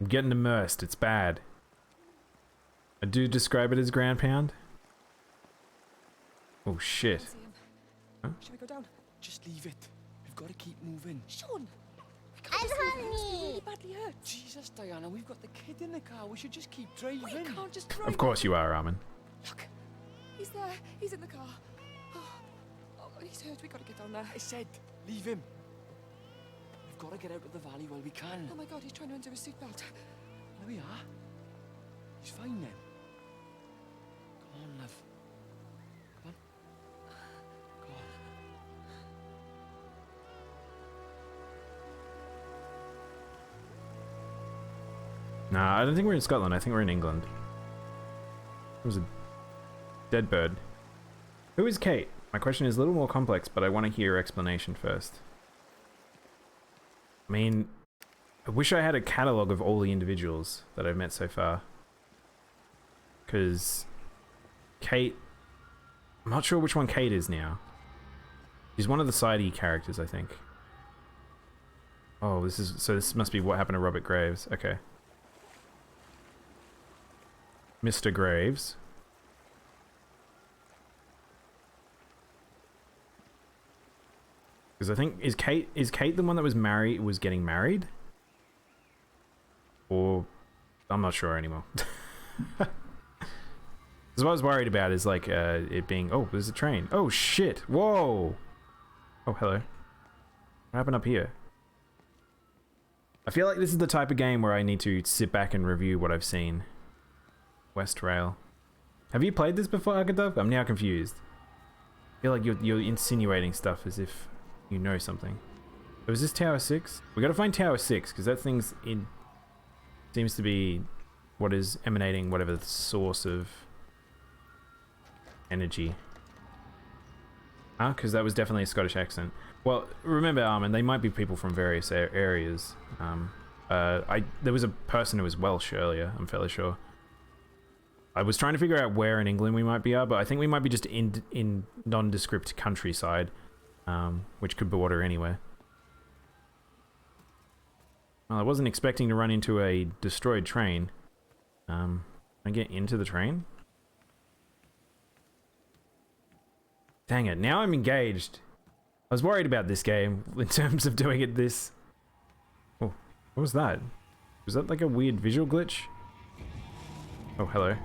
I'm getting immersed, it's bad. I do describe it as ground pound. Oh shit. Huh? Shall we go down? Just leave it. We've got to keep moving. Sean! And honey! Really badly hurt. Jesus, Diana, we've got the kid in the car. We should just keep driving. We can't just drive. Of course you are, Armin. Look, he's there. He's in the car. Oh, he's hurt. We got to get down there. I said, leave him. We've got to get out of the valley while we can. Oh my God, he's trying to undo his seatbelt. There we are. He's fine then. Come on, love. Come on. Go on. Nah, I don't think we're in Scotland. I think we're in England. It was a dead bird. Who is Kate? My question is a little more complex, but I want to hear your explanation first. I mean, I wish I had a catalogue of all the individuals that I've met so far. Because Kate... I'm not sure which one Kate is now. She's one of the sidey characters, I think. Oh, this must be what happened to Robert Graves. Okay. Mr. Graves. Because I think is Kate the one that was getting married? Or I'm not sure anymore. Because what I was worried about is like it being, oh, there's a train. Oh shit. Whoa. Oh, hello. What happened up here? I feel like this is the type of game where I need to sit back and review what I've seen. West Rail. Have you played this before, Akadov? I'm now confused. I feel like you're insinuating stuff as if you know something. So is this Tower 6? We gotta find Tower 6, because that thing's in... seems to be what is emanating whatever the source of energy. Ah, because that was definitely a Scottish accent. Well, remember, Armin, they might be people from various areas. There was a person who was Welsh earlier, I'm fairly sure. I was trying to figure out where in England we might be at, but I think we might be just in nondescript countryside, which could border anywhere. Well, I wasn't expecting to run into a destroyed train. I get into the train? Dang it, now I'm engaged. I was worried about this game in terms of doing it this... Oh, what was that? Was that like a weird visual glitch? Oh, hello.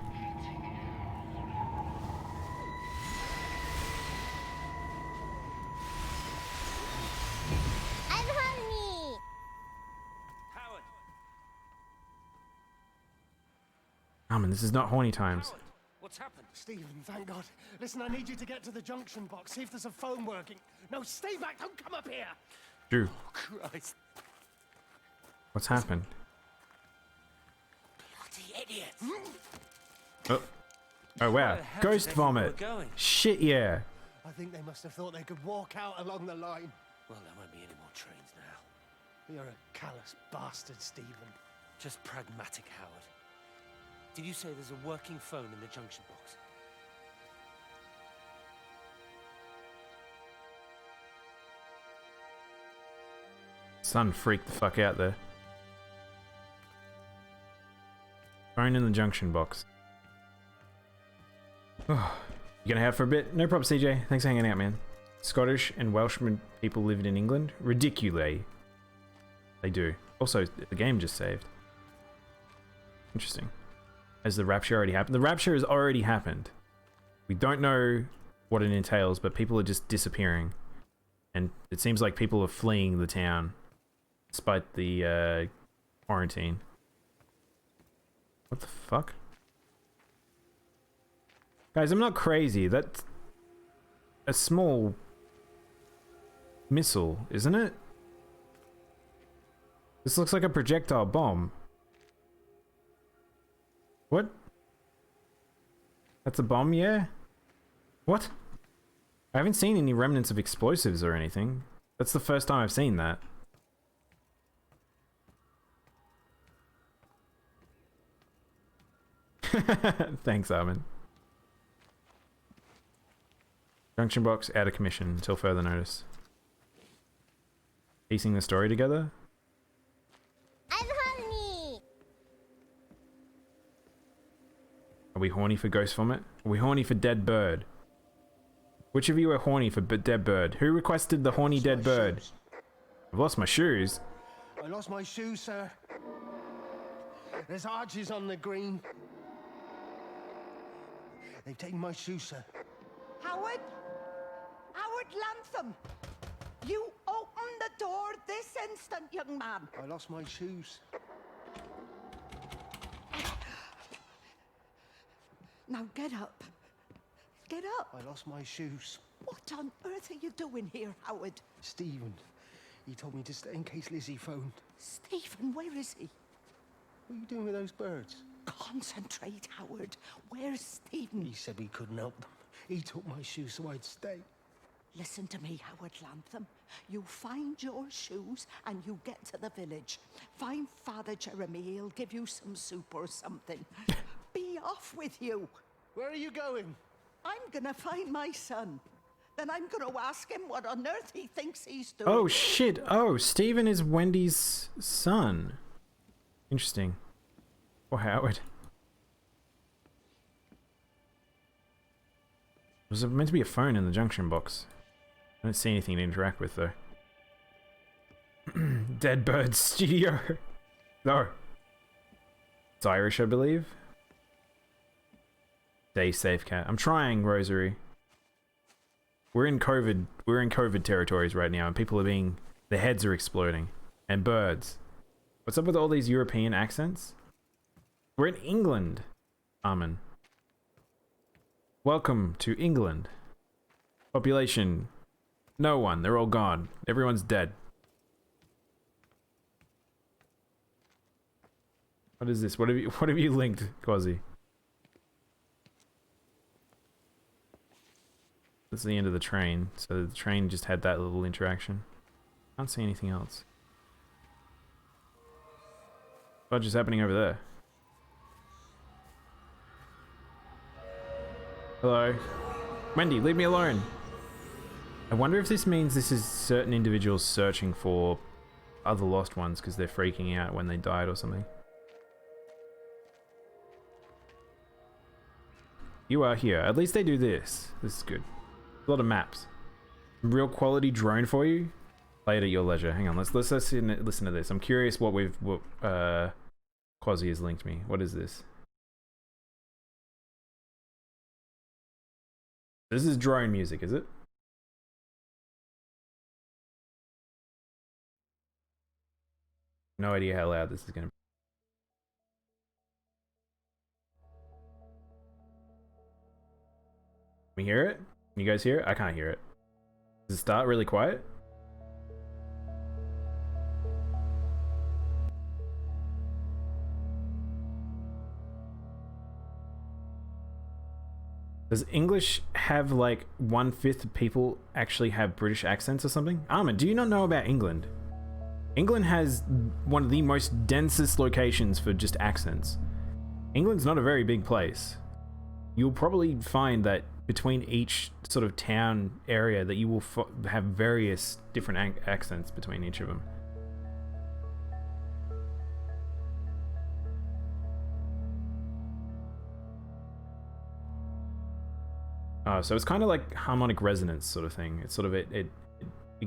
I'm horny. Howard! Man, this is not horny times. Howard! What's happened? Stephen, thank God. Listen, I need you to get to the junction box, see if there's a phone working. No, stay back, don't come up here! Drew, Christ. what's happened? Bloody idiot! Oh, oh wow. Ghost vomit. Shit, yeah. I think they must have thought they could walk out along the line. Well, there won't be any more trains now. You're a callous bastard, Stephen. Just pragmatic, Howard. Did you say there's a working phone in the junction box? Son freaked the fuck out there. Phone in the junction box. Oh, you gonna have for a bit? No problem, CJ. Thanks for hanging out, man. Scottish and Welshman people lived in England? Ridiculously. They do. Also, the game just saved. Interesting. Has the Rapture already happened? The Rapture has already happened. We don't know what it entails, but people are just disappearing. And it seems like people are fleeing the town. Despite the quarantine. What the fuck? Guys, I'm not crazy. That's a small missile, isn't it? This looks like a projectile bomb. What? That's a bomb, yeah? What? I haven't seen any remnants of explosives or anything. That's the first time I've seen that. Thanks, Armin. Junction box out of commission until further notice. Piecing the story together? I'm horny. Are we horny for ghost vomit? Are we horny for dead bird? Which of you are horny for dead bird? Who requested the horny dead bird? I've lost my shoes. I lost my shoes, sir. There's arches on the green. They've taken my shoes, sir. Howard? Howard Lantham! You open the door this instant, young man. I lost my shoes. Now get up. Get up. I lost my shoes. What on earth are you doing here, Howard? Stephen, he told me to stay in case Lizzie phoned. Stephen, where is he? What are you doing with those birds? Concentrate, Howard. Where's Stephen? He said we couldn't help them. He took my shoes so I'd stay. Listen to me, Howard Lantham. You find your shoes and you get to the village. Find Father Jeremy. He'll give you some soup or something. Be off with you. Where are you going? I'm gonna find my son. Then I'm gonna ask him what on earth he thinks he's doing. Oh shit. Oh, Stephen is Wendy's son. Interesting. Or Howard. Was there meant to be a phone in the junction box? I don't see anything to interact with though. Dead Bird Studio. No. It's Irish, I believe. Stay safe, cat. I'm trying, Rosary. We're in COVID territories right now, and people are being... Their heads are exploding. And birds. What's up with all these European accents? We're in England, Armin. Welcome to England. Population... No one. They're all gone. Everyone's dead. What is this? What have you linked, Quasi? This is the end of the train, so the train just had that little interaction. Can't see anything else. What is happening over there? Hello? Wendy, leave me alone! I wonder if this means this is certain individuals searching for other lost ones because they're freaking out when they died or something. You are here. At least they do this. This is good. A lot of maps. Real quality drone for you. Play it at your leisure. Hang on. Let's listen to this. I'm curious what Quasi has linked me. What is this? This is drone music, is it? No idea how loud this is gonna be. Can we hear it? Can you guys hear it? I can't hear it. Does it start really quiet? Does English have like 1/5 of people actually have British accents or something? Armin, do you not know about England? England has one of the most densest locations for just accents. England's not a very big place. You'll probably find that between each sort of town area that you will have various different accents between each of them. Oh, so it's kind of like harmonic resonance sort of thing. It's sort of it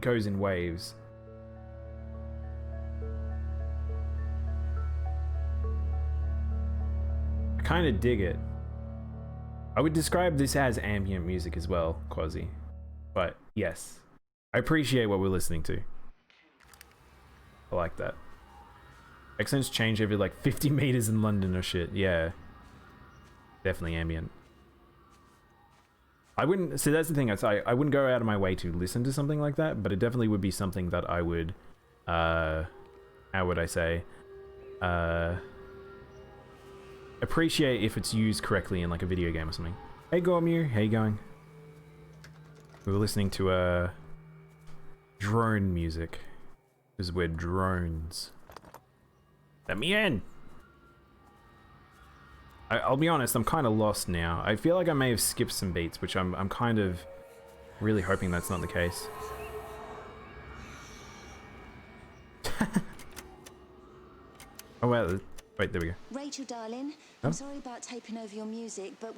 goes in waves. I kind of dig it. I would describe this as ambient music as well, Quasi. But yes, I appreciate what we're listening to. I like that. Accents change every like 50 meters in London or shit. Yeah. Definitely ambient. I wouldn't, see that's the thing, I wouldn't go out of my way to listen to something like that, but it definitely would be something that I would, how would I say, appreciate if it's used correctly in like a video game or something. Hey Gormew, how you going? We were listening to drone music, because we're drones. Let me in! I'll be honest, I'm kind of lost now. I feel like I may have skipped some beats, which I'm kind of really hoping that's not the case. Oh wow, wait, there we go. Rachel, darling, I'm sorry about taping over your music, but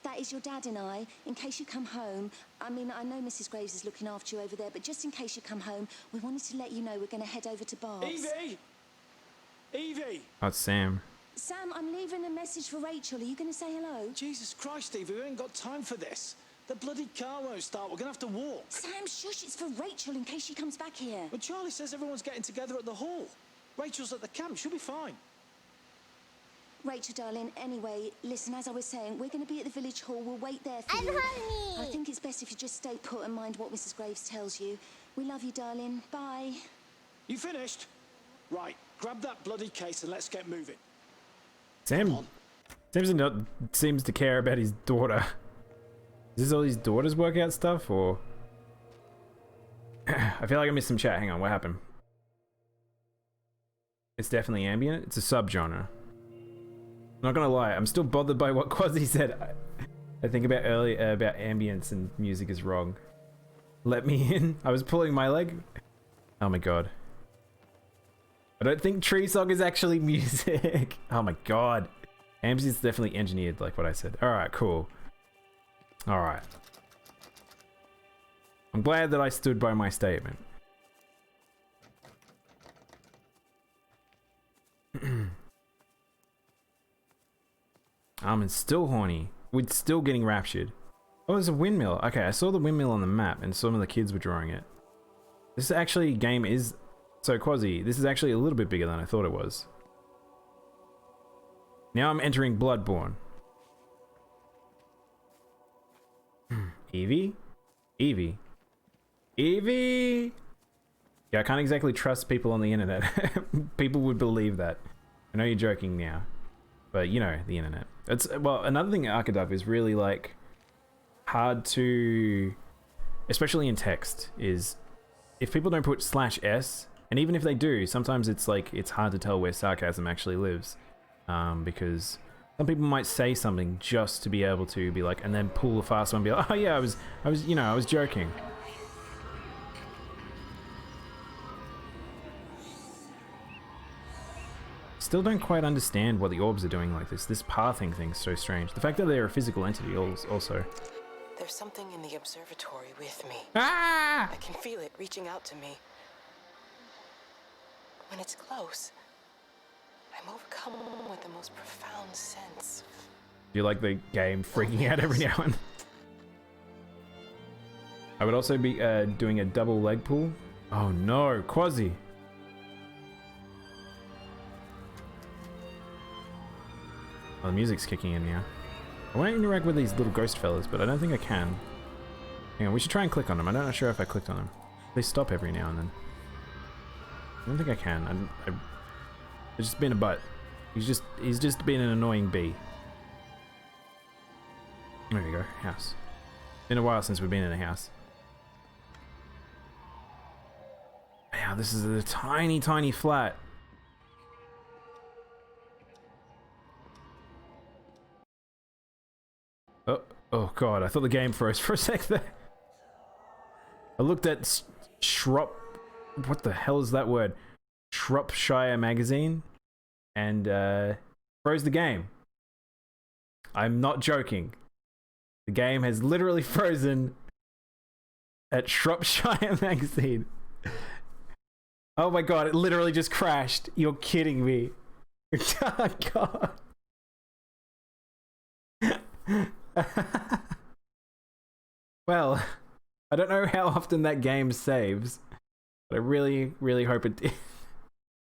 that is your dad and I, in case you come home. I mean, I know Mrs. Graves is looking after you over there, but just in case you come home, we wanted to let you know we're going to head over to Barb's. Evie! Evie! Oh, it's Sam. Sam, I'm leaving a message for Rachel. Are you going to say hello? Jesus Christ, Evie, we ain't got time for this. The bloody car won't start. We're going to have to walk. Sam, shush, it's for Rachel in case she comes back here. But Charlie says everyone's getting together at the hall. Rachel's at the camp. She'll be fine. Rachel, darling, anyway, listen, as I was saying, we're going to be at the village hall. We'll wait there for you. I think it's best if you just stay put and mind what Mrs. Graves tells you. We love you, darling. Bye. You finished? Right, grab that bloody case and let's get moving. Sam seems to care about his daughter. Is this all his daughter's workout stuff, or? I feel like I missed some chat. Hang on, what happened? It's definitely ambient. It's a subgenre. I'm not gonna lie, I'm still bothered by what Quasi said. I think about earlier about ambience and music is wrong. Let me in. I was pulling my leg. Oh my god. I don't think tree song is actually music. Oh my god. Ambience is definitely engineered, like what I said. Alright, cool. Alright. I'm glad that I stood by my statement. I'm still horny. We're still getting raptured. Oh, there's a windmill. Okay, I saw the windmill on the map and some of the kids were drawing it. This actually game is... So Quasi, this is actually a little bit bigger than I thought it was. Now I'm entering Bloodborne. Evie? Evie? Evie? Yeah, I can't exactly trust people on the internet. People would believe that. I know you're joking now. But you know, the internet. It's, well, another thing Archetype is really like hard to, especially in text, is if people don't put /s, and even if they do, sometimes it's like it's hard to tell where sarcasm actually lives, because some people might say something just to be able to be like, and then pull a fast one and be like, oh yeah, I was joking. still don't quite understand what the orbs are doing like this. This pathing thing's so strange. The fact that they're a physical entity also. There's something in the observatory with me. Ah! I can feel it reaching out to me. When it's close, I'm overcome with the most profound sense. Do you like the game freaking out every now and then? I would also be doing a double leg pull. Oh no, Quasi. Oh, the music's kicking in now. I want to interact with these little ghost fellas, but I don't think I can. Hang on, we should try and click on them. I'm not sure if I clicked on them. They stop every now and then. I don't think I can. It's just been a butt. He's just been an annoying bee. There we go, house. Been a while since we've been in a house. Wow, this is a tiny, tiny flat. Oh god, I thought the game froze for a sec there. I looked at what the hell is that word? Shropshire magazine, and froze the game. I'm not joking. The game has literally frozen at Shropshire magazine. Oh my god, it literally just crashed. You're kidding me. Oh god. Well, I don't know how often that game saves, but I really, really hope it did.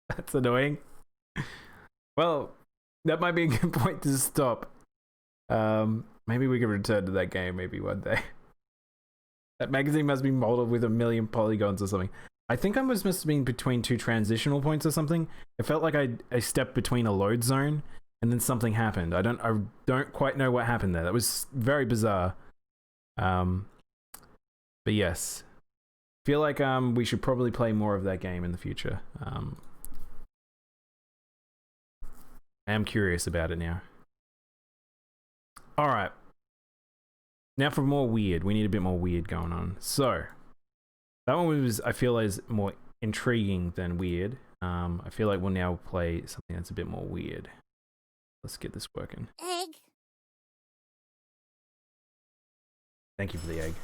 That's annoying. Well, that might be a good point to stop. Maybe we can return to that game maybe one day. That magazine must be molded with 1 million polygons or something. I think I must have been between 2 transitional points or something. It felt like I stepped between a load zone and then something happened. I don't quite know what happened there. That was very bizarre. But yes, feel like we should probably play more of that game in the future. I am curious about it now. All right. Now for more weird. We need a bit more weird going on. So that one was, I feel, is more intriguing than weird. I feel like we'll now play something that's a bit more weird. Let's get this working. Egg. Thank you for the egg.